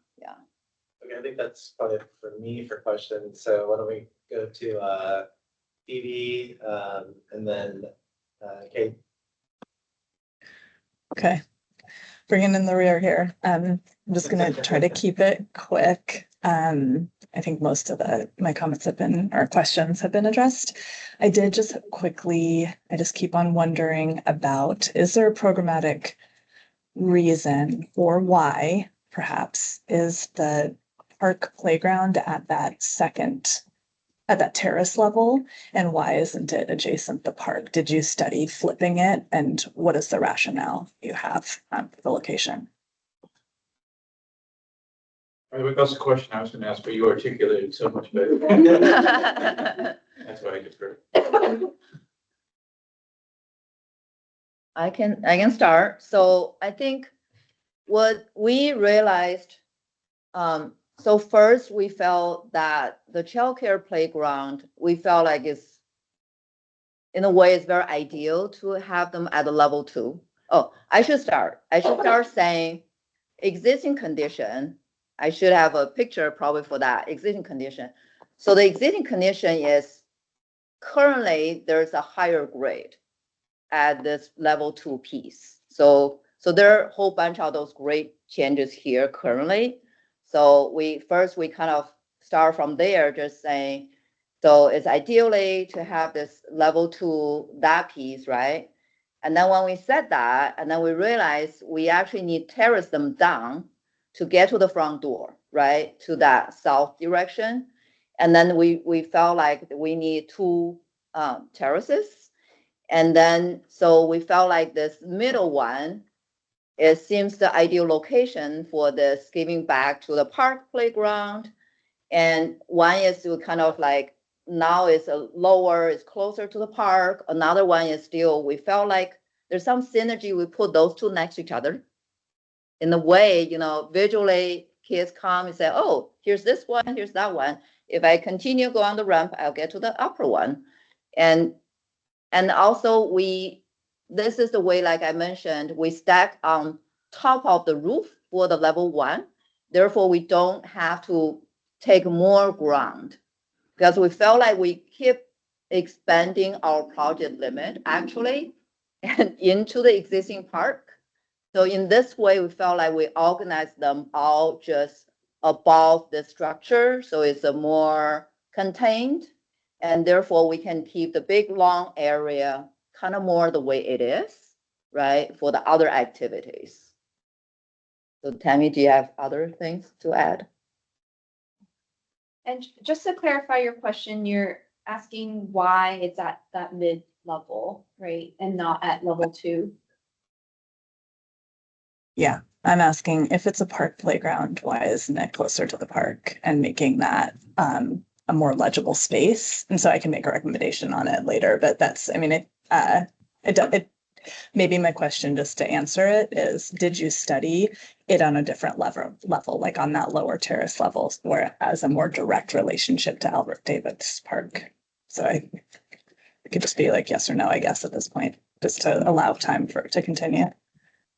Okay, I think that's probably it for me for questions. So why don't we go to Phoebe and then Kate. Okay, bringing in the rear here. I'm just gonna try to keep it quick. I think most of my comments have been, or questions have been addressed. I did just quickly, I just keep on wondering about, is there a programmatic reason or why perhaps is the park playground at that terrace level, and why isn't it adjacent the park? Did you study flipping it, and what is the rationale you have for the location? That's a question I was gonna ask, but you articulated so much better. That's why I defer. I can start. So I think what we realized, so first we felt that the childcare playground, we felt like it's, in a way, it's very ideal to have them at a level 2. Oh, I should start saying existing condition. I should have a picture probably for that existing condition. So the existing condition is currently there's a higher grade at this level 2 piece. So there are a whole bunch of those grade changes here currently. So we kind of start from there, just saying, so it's ideally to have this level 2, that piece, right? And then when we said that, and then we realized we actually need to terrace them down to get to the front door, right? To that south direction. And then we felt like we need 2 terraces. And then, so we felt like this middle one, it seems the ideal location for this giving back to the park playground. And one is to kind of like, now it's a lower, it's closer to the park. Another one is still, we felt like there's some synergy. We put those 2 next to each other. In a way, visually kids come and say, oh, here's this one, here's that one. If I continue go on the ramp, I'll get to the upper one. And also this is the way, like I mentioned, we stack on top of the roof for the level 1. Therefore, we don't have to take more ground because we felt like we keep expanding our project limit actually and into the existing park. So in this way, we felt like we organized them all just above the structure. So it's a more contained, and therefore we can keep the big long area kind of more the way it is, right? For the other activities. So Tammy, do you have other things to add? And just to clarify your question, you're asking why it's at that mid level, right? And not at level 2? Yeah, I'm asking if it's a park playground, why isn't it closer to the park and making that a more legible space? And so I can make a recommendation on it later, but that's, I mean, it maybe my question just to answer it is, did you study it on a different level, like on that lower terrace level, where as a more direct relationship to Albert Davis Park? So it could just be like yes or no, I guess, at this point, just to allow time for it to continue.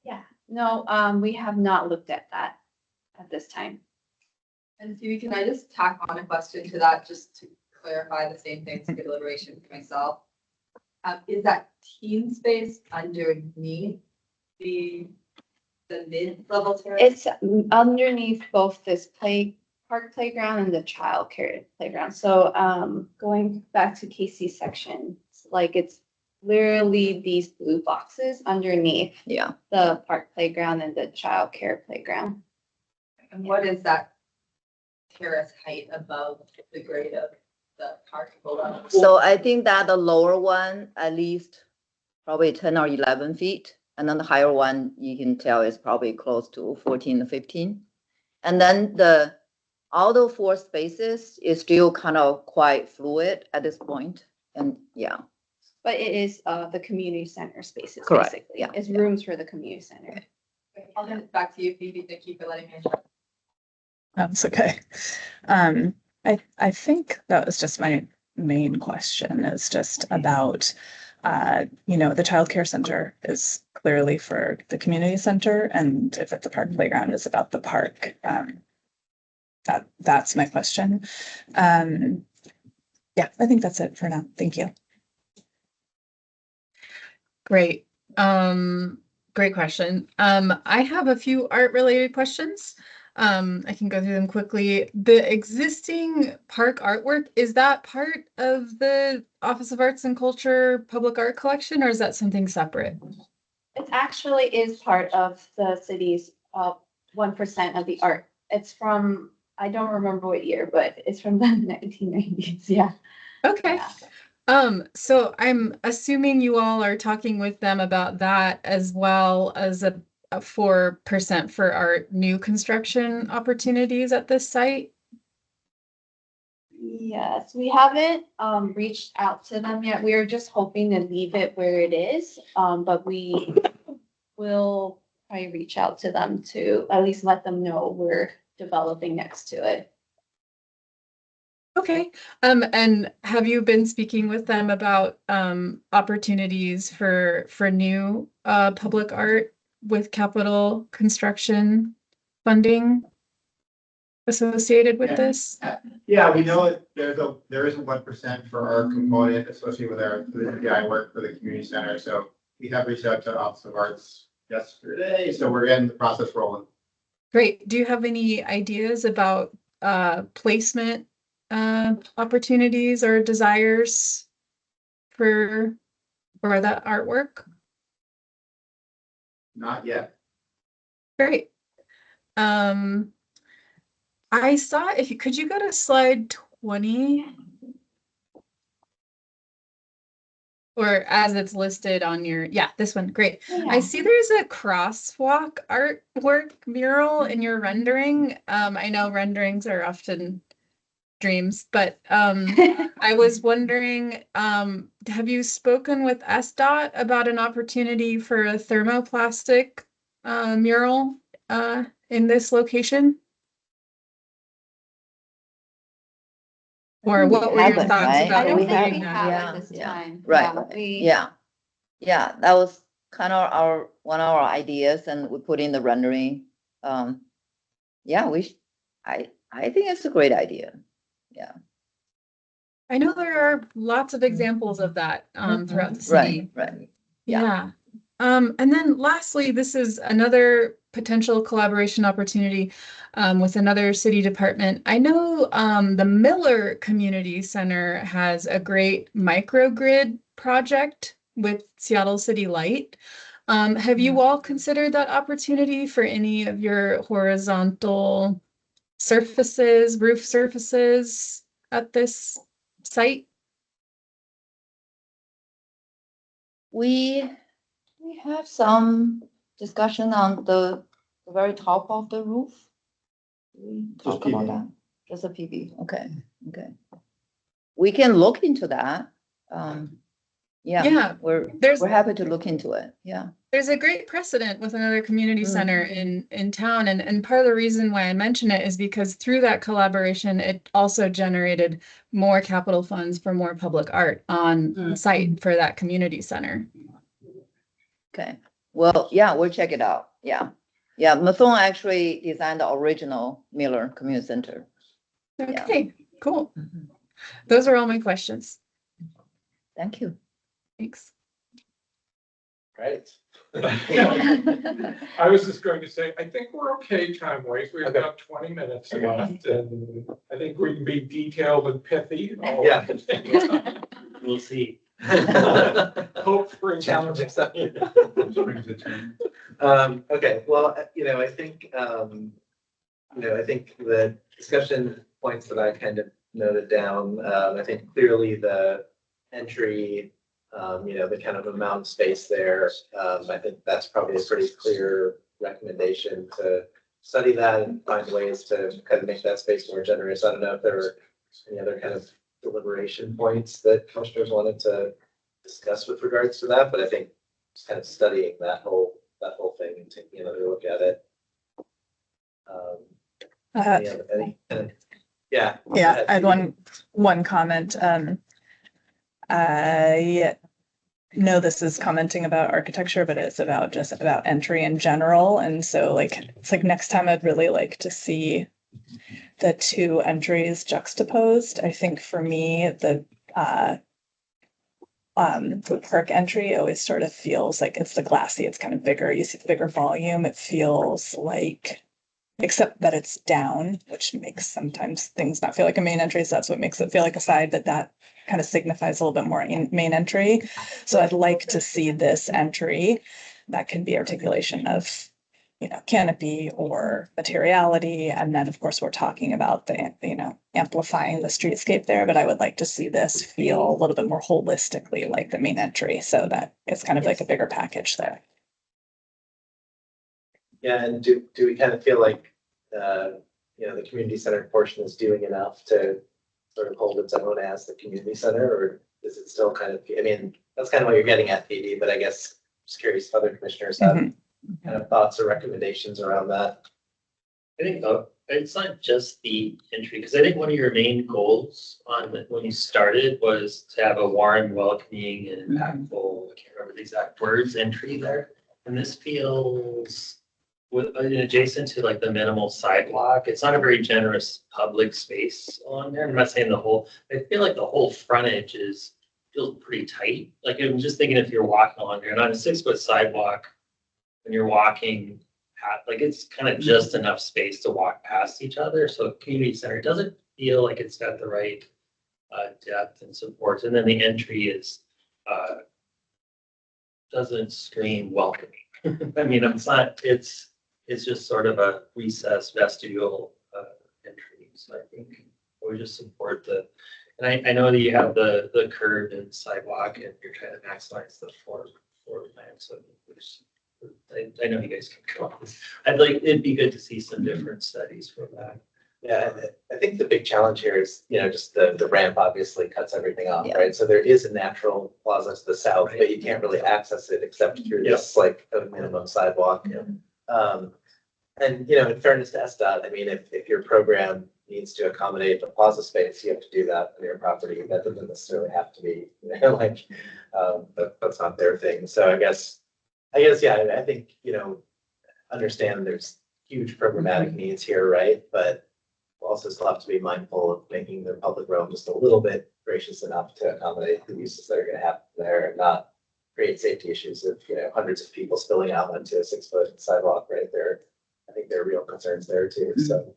Yeah, no, we have not looked at that at this time. And Phoebe, can I just tack on a question to that, just to clarify the same things for deliberation for myself? Is that teen space underneath the mid-level terrace? It's underneath both this park playground and the child care playground. So going back to Casey's section, it's literally these blue boxes underneath the park playground and the child care playground. And what is that terrace height above the grade of the park below? So I think that the lower one, at least probably 10 or 11 feet. And then the higher one, you can tell is probably close to 14 to 15. And then all the 4 spaces is still kind of quite fluid at this point. And yeah. But it is the community center spaces. Correct. Basically. Yeah. It's rooms for the community center. I'll hand it back to you, Phoebe. Thank you for letting me. That's okay. I think that was just my main question, is just about, the childcare center is clearly for the community center, and if it's a park playground, is about the park. That's my question. Yeah, I think that's it for now. Thank you. Great. Great question. I have a few art related questions. I can go through them quickly. The existing park artwork, is that part of the Office of Arts and Culture Public Art Collection, or is that something separate? It actually is part of the city's 1% of the art. It's from, I don't remember what year, but it's from the 1990s. Yeah. Okay. So I'm assuming you all are talking with them about that as well as a 4% for our new construction opportunities at this site. Yes, we haven't reached out to them yet. We are just hoping to leave it where it is. But we will probably reach out to them to at least let them know we're developing next to it. Okay. And have you been speaking with them about opportunities for new public art with capital construction funding associated with this? Yeah, we know it, there is a 1% for our component associated with our, the DI work for the community center, so we have reached out to Office of Arts yesterday, so we're in the process rolling. Great. Do you have any ideas about placement opportunities or desires for that artwork? Not yet. Great. I saw, could you go to slide 20? Or as it's listed on your, yeah, this one, great. Yeah. I see there's a crosswalk artwork mural in your rendering. I know renderings are often dreams, but I was wondering, have you spoken with SDOT about an opportunity for a thermoplastic mural in this location? Or what were your thoughts right? about I don't think we including that? have at this time. Right. Yeah, Yeah, that was kind of one of our ideas, and we put in the rendering. Yeah, I think it's a great idea. Yeah. I know there are lots of examples of that throughout the city. Right. Yeah. And then lastly, this is another potential collaboration opportunity with another city department. I know the Miller Community Center has a great microgrid project with Seattle City Light. Have you all considered that opportunity for any of your horizontal surfaces, roof surfaces at this site? We have some discussion on the very top of the roof. We talk about that. Just a PV. Okay. We can look into that. Yeah, we're happy to look into it. Yeah. There's a great precedent with another community center in town. And part of the reason why I mention it is because through that collaboration, it also generated more capital funds for more public art on site for that community center. Okay. Well, yeah, we'll check it out. Yeah. Mathon actually designed the original Miller Community Center. Okay, cool. Those are all my questions. Thank you. Thanks. Right. I was just going to say, I think we're okay time-wise. We have about 20 minutes left, and I think we can be detailed and pithy. Yeah. We'll see. Hope for Challenge accepted. Okay, well, I think, I think the discussion points that I kind of noted down, I think clearly the entry, the kind of amount of space there, I think that's probably a pretty clear recommendation to study that and find ways to kind of make that space more generous. I don't know if there were any other kind of deliberation points that commissioners wanted to discuss with regards to that, but I think just kind of studying that whole thing and taking another look at it. Yeah. I had one comment. I know this is commenting about architecture, but it's about entry in general. And so it's like next time I'd really like to see the two entries juxtaposed. I think for me, the park entry always sort of feels like it's the glassy, it's kind of bigger. You see the bigger volume. It feels like except that it's down, which makes sometimes things not feel like a main entry. So that's what makes it feel like a side, but that kind of signifies a little bit more main entry. So I'd like to see this entry that can be articulation of, canopy or materiality. And then, of course, we're talking about amplifying the streetscape there, but I would like to see this feel a little bit more holistically like the main entry, so that it's kind of like a bigger package there. Yeah, and do we kind of feel like, the community center portion is doing enough to sort of hold its own as the community center, or is it still kind of, I mean, that's kind of what you're getting at, PD, but I guess just curious if other commissioners have kind of thoughts or recommendations around that. I think it's not just the entry, because I think one of your main goals when you started was to have a warm, welcoming, and impactful, I can't remember the exact words, entry there. And this feels adjacent to like the minimal sidewalk. It's not a very generous public space on there. I'm not saying I feel like the whole frontage feels pretty tight. Like I'm just thinking if you're walking along there and on a 6-foot sidewalk, when you're walking like it's kind of just enough space to walk past each other. So community center doesn't feel like it's got the right depth and support. And then the entry doesn't scream welcoming. I mean, it's just sort of a recessed vestibule entry. So I think we just support and I know that you have the curb and sidewalk and you're trying to maximize the floor plan. So I know you guys can come up with, it'd be good to see some different studies for that. Yeah, I think the big challenge here is, just the ramp obviously cuts everything off, right? So there is a natural plaza to the south, but you can't really access it except through this like a minimum sidewalk. And, in fairness to SDOT, I mean, if your program needs to accommodate the plaza space, you have to do that on your property. That doesn't necessarily have to be, that's not their thing. So I guess, yeah, I think, understand there's huge programmatic needs here, right? But we'll also still have to be mindful of making the public realm just a little bit gracious enough to accommodate the uses that are going to happen there and not create safety issues of, hundreds of people spilling out onto a 6-foot sidewalk right there. I think there are real concerns there too, so.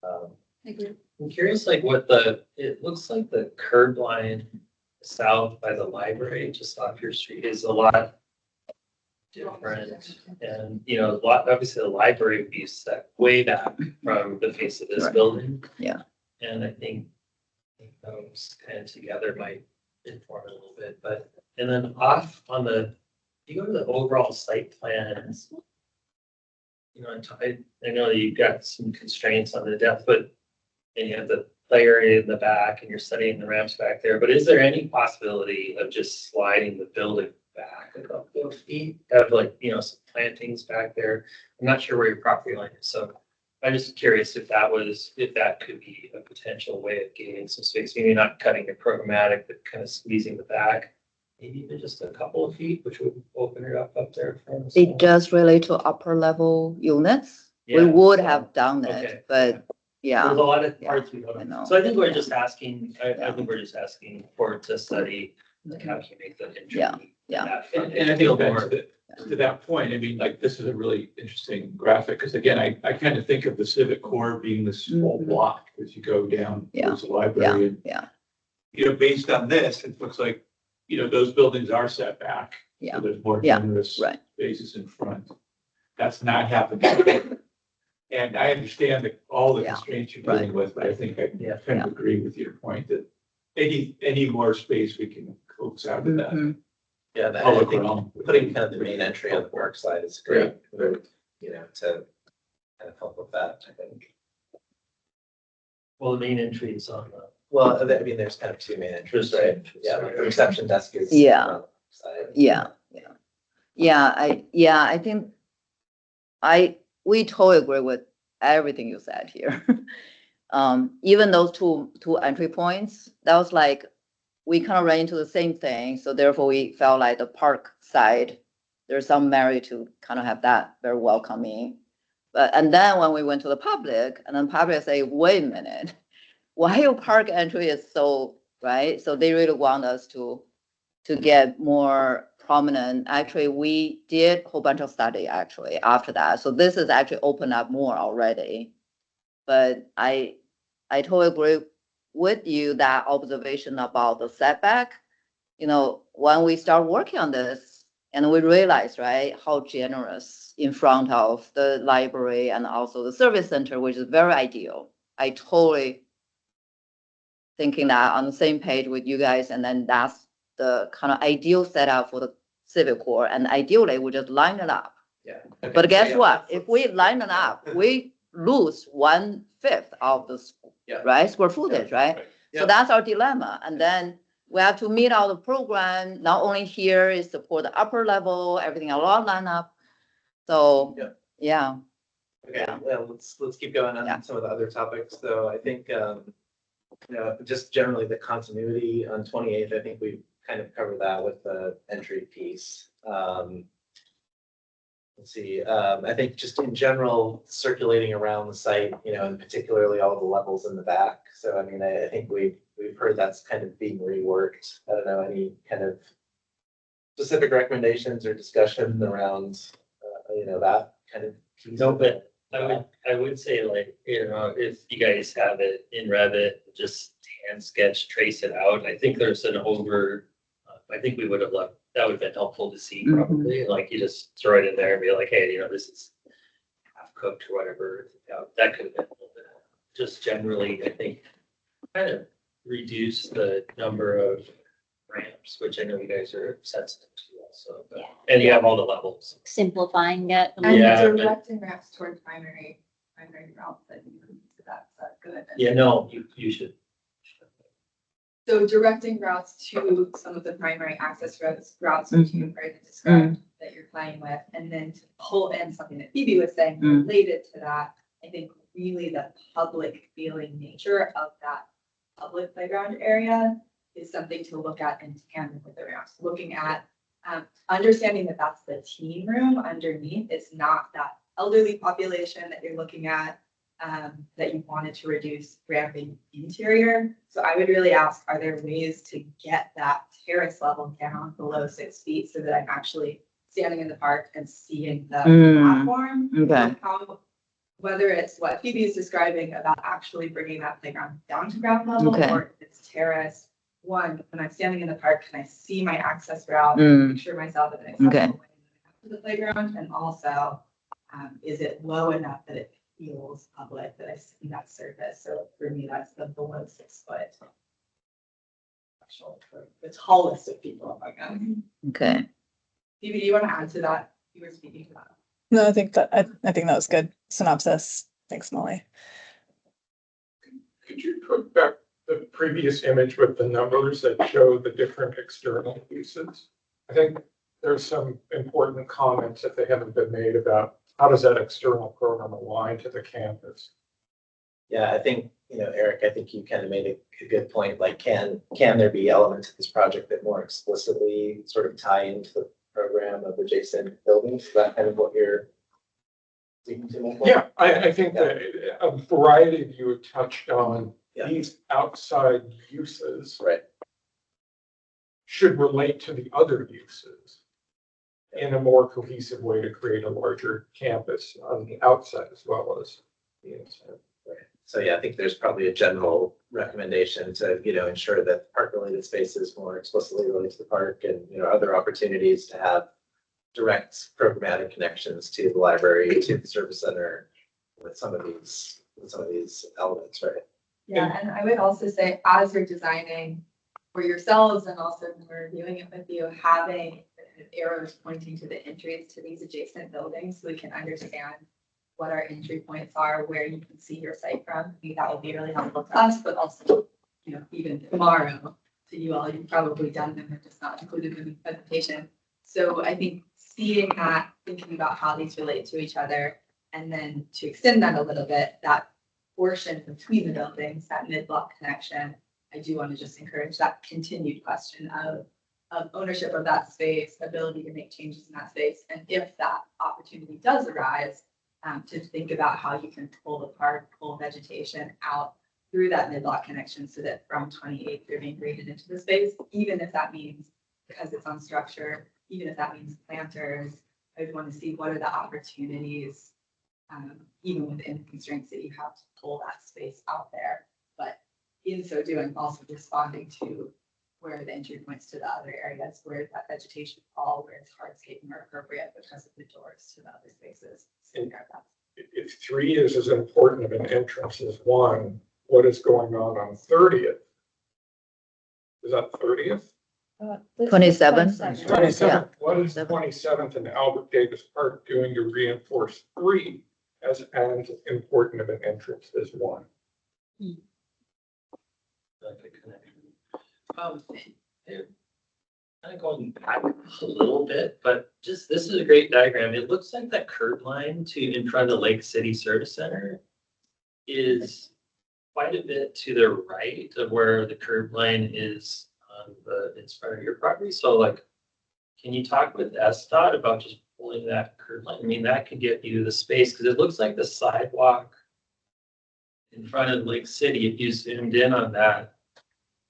I agree. I'm curious, like it looks like the curb line south by the library, just off your street, is a lot different. And, obviously the library would be set way back from the face of this building. Yeah. And I think those kind of together might inform it a little bit, and then off on you go to the overall site plans, I know that you've got some constraints on the depth, and you have the play area in the back and you're setting the ramps back there, but is there any possibility of just sliding the building back a couple of feet, have some plantings back there? I'm not sure where your property line is, so I'm just curious if that could be a potential way of gaining some space, maybe not cutting it programmatic, but kind of squeezing the back, maybe even just a couple of feet, which would open it up there. It does relate to upper level units. We would have done it, but yeah. There's a lot of parts we don't know. So I think we're just asking, I think we're just asking for to study how can you make the entry. Yeah. And I think to that point, I mean, this is a really interesting graphic, because again, I kind of think of the civic core being this whole block as you go down towards the library. And, based on this, it looks like, those buildings are set back. Yeah. So there's more generous spaces in front. That's not happening. And I understand all the constraints you're dealing with, but I think I kind of agree with your point that any more space we can coax out of that. Yeah, I think putting kind of the main entry on the park side is great, to kind of help with that, I think. Well, the main entry is on the. Well, I mean, there's kind of two main entries, right? Yeah, the reception desk is. Yeah. I think we totally agree with everything you said here. Even those two entry points, that was like, we kind of ran into the same thing. So therefore we felt like the park side, there's some merit to kind of have that very welcoming. And then when we went to the public, and then public say, wait a minute, why your park entry is so, right? So they really want us to get more prominent. Actually, we did a whole bunch of study actually after that. So this is actually opened up more already. But I totally agree with you that observation about the setback. When we start working on this and we realize, right, how generous in front of the library and also the service center, which is very ideal. I totally thinking that on the same page with you guys, and then that's the kind of ideal setup for the civic core, and ideally we just line it up. Yeah. But guess what? If we line it up, we lose 1/5 of the right square footage, right? So that's our dilemma. And then we have to meet all the program. Not only here is support the upper level, everything along line up. So yeah. Okay, well, let's keep going on some of the other topics. So I think just generally the continuity on 28th, I think we kind of covered that with the entry piece. Let's see, I think just in general, circulating around the site, and particularly all the levels in the back. So, I mean, I think we've heard that's kind of being reworked. I don't know, any kind of specific recommendations or discussion around, that kind of piece? No, but I would say like, if you guys have it in Revit, just hand sketch, trace it out. I think there's I think we would have loved, that would have been helpful to see probably. Like you just throw it in there and be like, hey, this is half cooked or whatever. That could have been a little bit. Just generally, I think kind of reduce the number of ramps, which I know you guys are sensitive to also. But, and you have all the levels. Simplifying it. And directing ramps toward primary routes that you can, so that's good. Yeah, no, you should. So directing routes to some of the primary access routes which you've already described that you're playing with, and then to pull in something that Phoebe was saying related to that. I think really the public feeling nature of that public playground area is something to look at in tandem with the ramps. Looking at understanding that that's the teen room underneath. It's not that elderly population that you're looking at. That you wanted to reduce ramping interior. So I would really ask, are there ways to get that terrace level down below 6 feet so that I'm actually standing in the park and seeing the platform? Okay. Whether it's what Phoebe is describing about actually bringing that playground down to ground level, or if it's terrace. One, when I'm standing in the park, can I see my access route, picture myself in an accessible way to the playground, and also is it low enough that it feels public, that I see that surface? So for me, that's the below 6 foot. The tallest of people. Okay. Phoebe, do you want to add to that? You were speaking to that. No, I think that was good synopsis. Thanks, Molly. Could you put back the previous image with the numbers that show the different external uses? I think there's some important comments that they haven't been made about how does that external program align to the campus? Yeah, I think, Eric, I think you kind of made a good point. Like, can there be elements of this project that more explicitly sort of tie into the program of adjacent buildings? Is that kind of what you're speaking to? Yeah, I think that a variety of you have touched on these outside uses should relate to the other uses in a more cohesive way to create a larger campus on the outside as well as the inside. Right. So yeah, I think there's probably a general recommendation to, ensure that park-related spaces more explicitly relate to the park, and, other opportunities to have direct programmatic connections to the library, to the service center with some of these elements, right? Yeah, and I would also say, as you're designing for yourselves and also when we're reviewing it with you, having arrows pointing to the entries to these adjacent buildings so we can understand what our entry points are, where you can see your site from. I think that will be really helpful to us, but also, even tomorrow to you all. You've probably done them, they're just not included in the presentation. So I think seeing that, thinking about how these relate to each other, and then to extend that a little bit, that portion between the buildings, that mid-block connection, I do want to just encourage that continued question of ownership of that space, ability to make changes in that space, and if that opportunity does arise, to think about how you can pull the park, pull vegetation out through that mid-block connection so that from 28th you're being graded into the space, even if that means, because it's on structure, even if that means planters, I would want to see what are the opportunities, even within the constraints that you have to pull that space out there. But in so doing, also responding to where the entry points to the other areas, where that vegetation fall, where it's hardscaping are appropriate because of the doors to the other spaces. So if 3 is as important of an entrance as 1, what is going on 30th? Is that 30th? 27. 27th. What is 27th and Albert Davis Park doing to reinforce 3 as important of an entrance as 1? Kind of going back a little bit, but just, this is a great diagram. It looks like that curb line in front of the Lake City Service Center is quite a bit to the right of where the curb line is on in front of your property. So like, can you talk with SDOT about just pulling that curb line? I mean, that could get you the space, because it looks like the sidewalk in front of Lake City, if you zoomed in on that,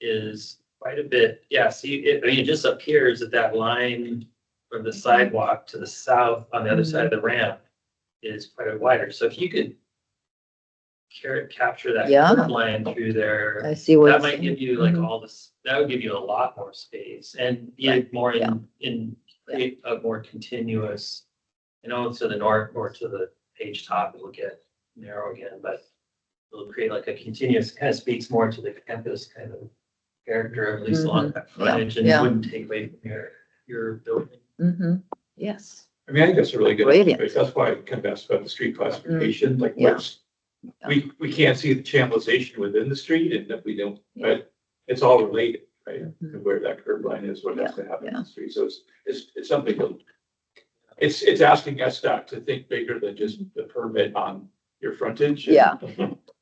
is quite a bit. Yeah, see, it just appears that line from the sidewalk to the south on the other side of the ramp is quite a bit wider. So if you could capture that curb line through there, I see what that might give you like all this, that would give you a lot more space and be more create a more continuous, to the north or to the page top, it'll get narrow again, but it'll create like a continuous, kind of speaks more to the campus kind of character, at least along that frontage, and wouldn't take away from your building. Yes. I mean, I think that's a really good. Brilliant. That's why I kind of asked about the street classification, like we can't see the channelization within the street, and that we don't, but it's all related, right? To where that curb line is, what has to happen in the street. So it's something. It's asking SDOT to think bigger than just the permit on your frontage. Yeah.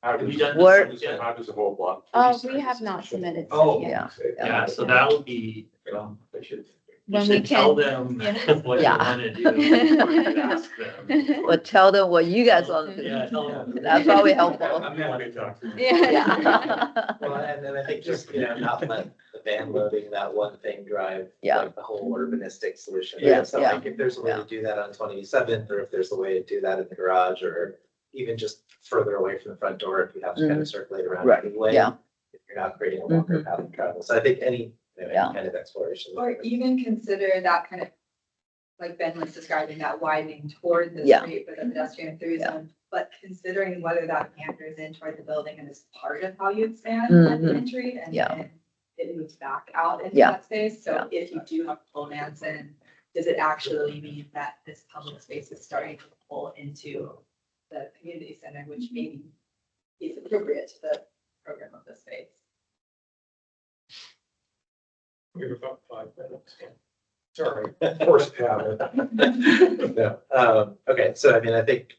How does the whole block? We have not submitted. Oh, yet. yeah. So that'll be, I should. You When we should tell can- them what you want to do. Or you could ask them. Well, tell them what you guys want to do. Yeah, tell them. That's probably helpful. I'm happy to talk to you. Yeah. Well, and then I think just, not let the van loading, that one thing drive Yeah. like the whole urbanistic solution. Yeah, So yeah. like if there's a way to do that on 27th, or if there's a way to do that in the garage, or even just further away from the front door, if you have to kind of circulate around Right, anyway. yeah. If you're not creating a longer path of travel. So I think any kind of exploration. Or even consider that kind of, like Ben was describing, that widening toward the Yeah. street for the pedestrian through zone, but considering whether that meanders in toward the building and is part of how you expand at the entry, and then it moves back out into that space. So if you do have full Manson, does it actually mean that this public space is starting to pull into the community center, which maybe is appropriate to the program of the space? We have about 5 minutes. Sorry, forced habit. No. Okay, so I mean, I think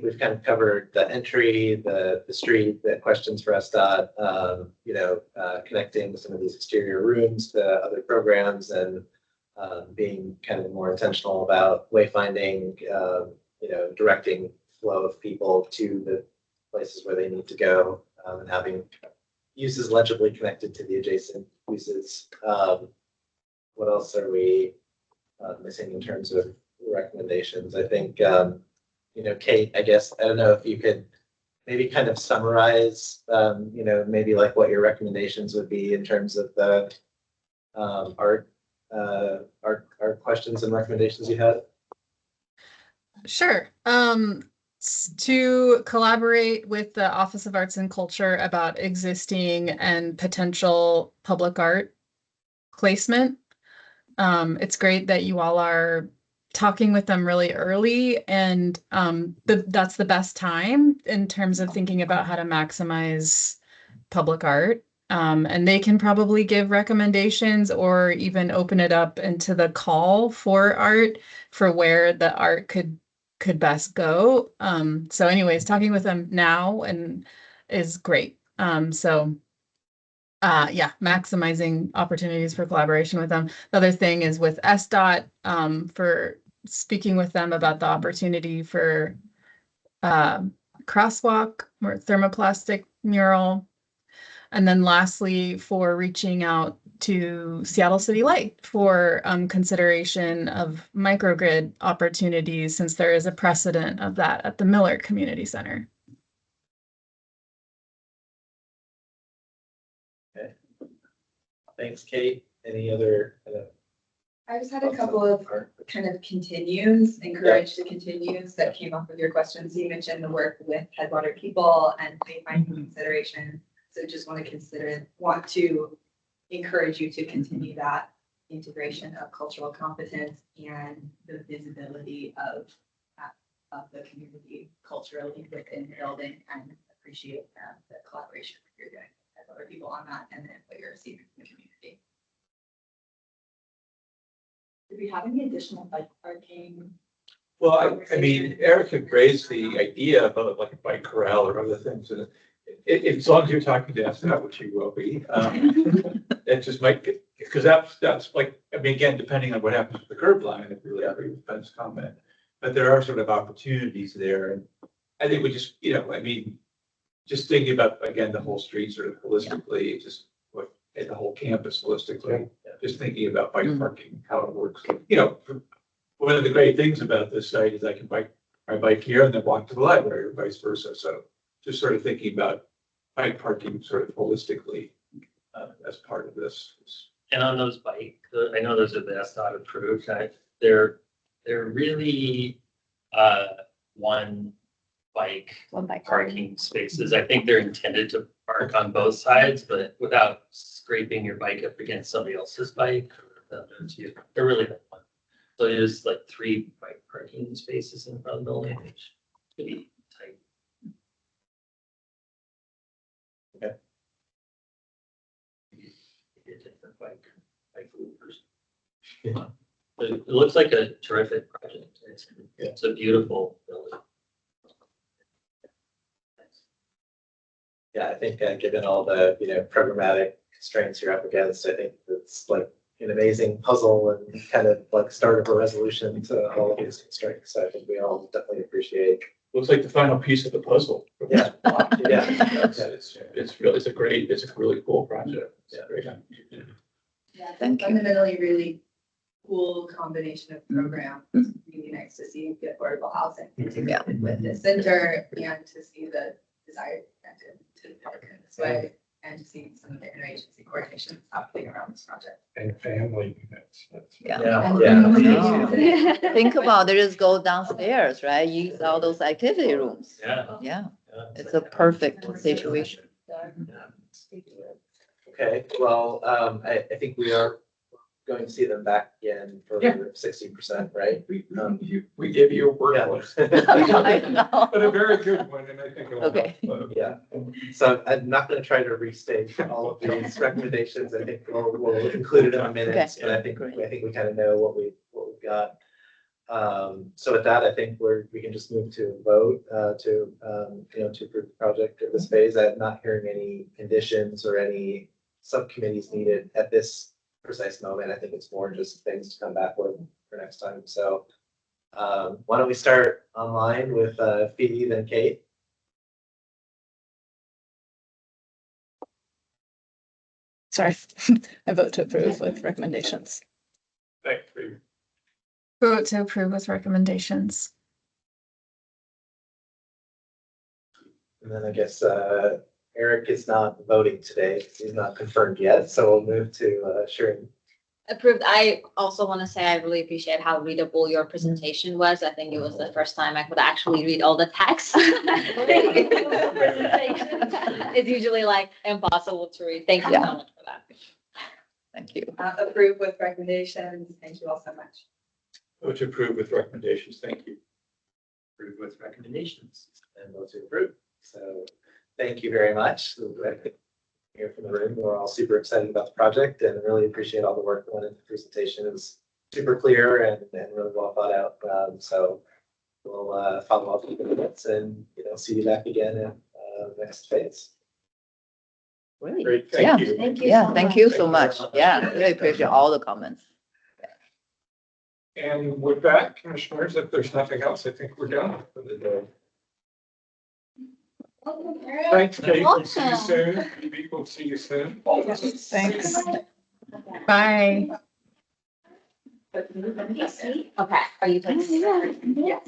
we've kind of covered the entry, the street, the questions for SDOT, connecting some of these exterior rooms to other programs, and being kind of more intentional about wayfinding, directing flow of people to the places where they need to go, and having uses legibly connected to the adjacent uses. What else are we missing in terms of recommendations? I think, Kate, I guess, I don't know if you could maybe kind of summarize, maybe like what your recommendations would be in terms of the art questions and recommendations you had. Sure. To collaborate with the Office of Arts and Culture about existing and potential public art placement. It's great that you all are talking with them really early, and that's the best time in terms of thinking about how to maximize public art. And they can probably give recommendations or even open it up into the call for art for where the art could best go. So anyways, talking with them now is great. Maximizing opportunities for collaboration with them. The other thing is with SDOT, for speaking with them about the opportunity for crosswalk or thermoplastic mural. And then lastly, for reaching out to Seattle City Light for consideration of microgrid opportunities, since there is a precedent of that at the Miller Community Center. Okay. Thanks, Kate. Any other? I just had a couple of kind of continues, encouraged to continues that came up with your questions. You mentioned the work with Headwater people and wayfinding consideration. So just want to encourage you to continue that integration of cultural competence and the visibility of the community culturally within the building, and appreciate the collaboration that you're doing with other people on that, and then what you're receiving from the community. Do we have any additional bike parking? Well, I mean, Eric had raised the idea about like a bike corral or other things, and as long as you're talking to us, which you will be, it just might get, because that's like, I mean, again, depending on what happens with the curb line, if you really agree with Ben's comment, but there are sort of opportunities there, and I think we just, I mean, just thinking about, again, the whole street sort of holistically, just what, and the whole campus holistically, just thinking about bike parking, how it works. One of the great things about this site is I can bike here and then walk to the library or vice versa. So just sort of thinking about bike parking sort of holistically as part of this. And on those I know those are the SDOT approved. They're really one bike parking spaces. I think they're intended to park on both sides, but without scraping your bike up against somebody else's bike. They're really that one. So there's like 3 bike parking spaces in front of the building, which could be tight. Okay. Be a different bike person. It looks like a terrific project. It's a beautiful building. Yeah, I think given all the, programmatic constraints you're up against, I think it's like an amazing puzzle and kind of like start of a resolution to all of these constraints. So I think we all definitely appreciate. Looks like the final piece of the puzzle. Yeah. Yeah. It's a really cool project. It's great. Yeah, fundamentally really cool combination of programs. It's really nice to see the affordable housing integrated with the center, and to see the desired incentive to park in this way, and to see some of the interagency coordination happening around this project. And family units. Think about it, just go downstairs, right? Use all those activity rooms. Yeah. It's a perfect situation. Okay, well, I think we are going to see them back again for 60%, right? We give you a word list. But a very good one, and I think it'll help. Yeah, so I'm not going to try to restate all of these recommendations. I think we'll include it in the minutes, but I think we kind of know what we've got. So with that, I think we can just move to a vote to approve the project at this phase. I'm not hearing any conditions or any subcommittees needed at this precise moment. I think it's more just things to come back with for next time. So why don't we start online with Phoebe, then Kate. Sorry, I vote to approve with recommendations. Thanks, Phoebe. Vote to approve with recommendations. And then I guess Eric is not voting today. He's not confirmed yet. So we'll move to Sharon. Approved. I also want to say I really appreciate how readable your presentation was. I think it was the first time I could actually read all the text. It's usually like impossible to read. Thank you so much for that. Thank you. Approved with recommendations. Thank you all so much. Vote to approve with recommendations. Thank you. Approved with recommendations. And vote to approve. So thank you very much. Here from the room, we're all super excited about the project and really appreciate all the work that went into the presentation. It was super clear and really well thought out. So we'll follow up with the minutes and see you back again in next phase. Great. Thank you. Thank you so much. Yeah, really appreciate all the comments. And with that, commissioners, if there's nothing else, I think we're done for the day. Thanks, Kate. We'll see you Welcome. soon. Maybe we'll see you soon. Thanks. Bye. Okay, are you? Yes.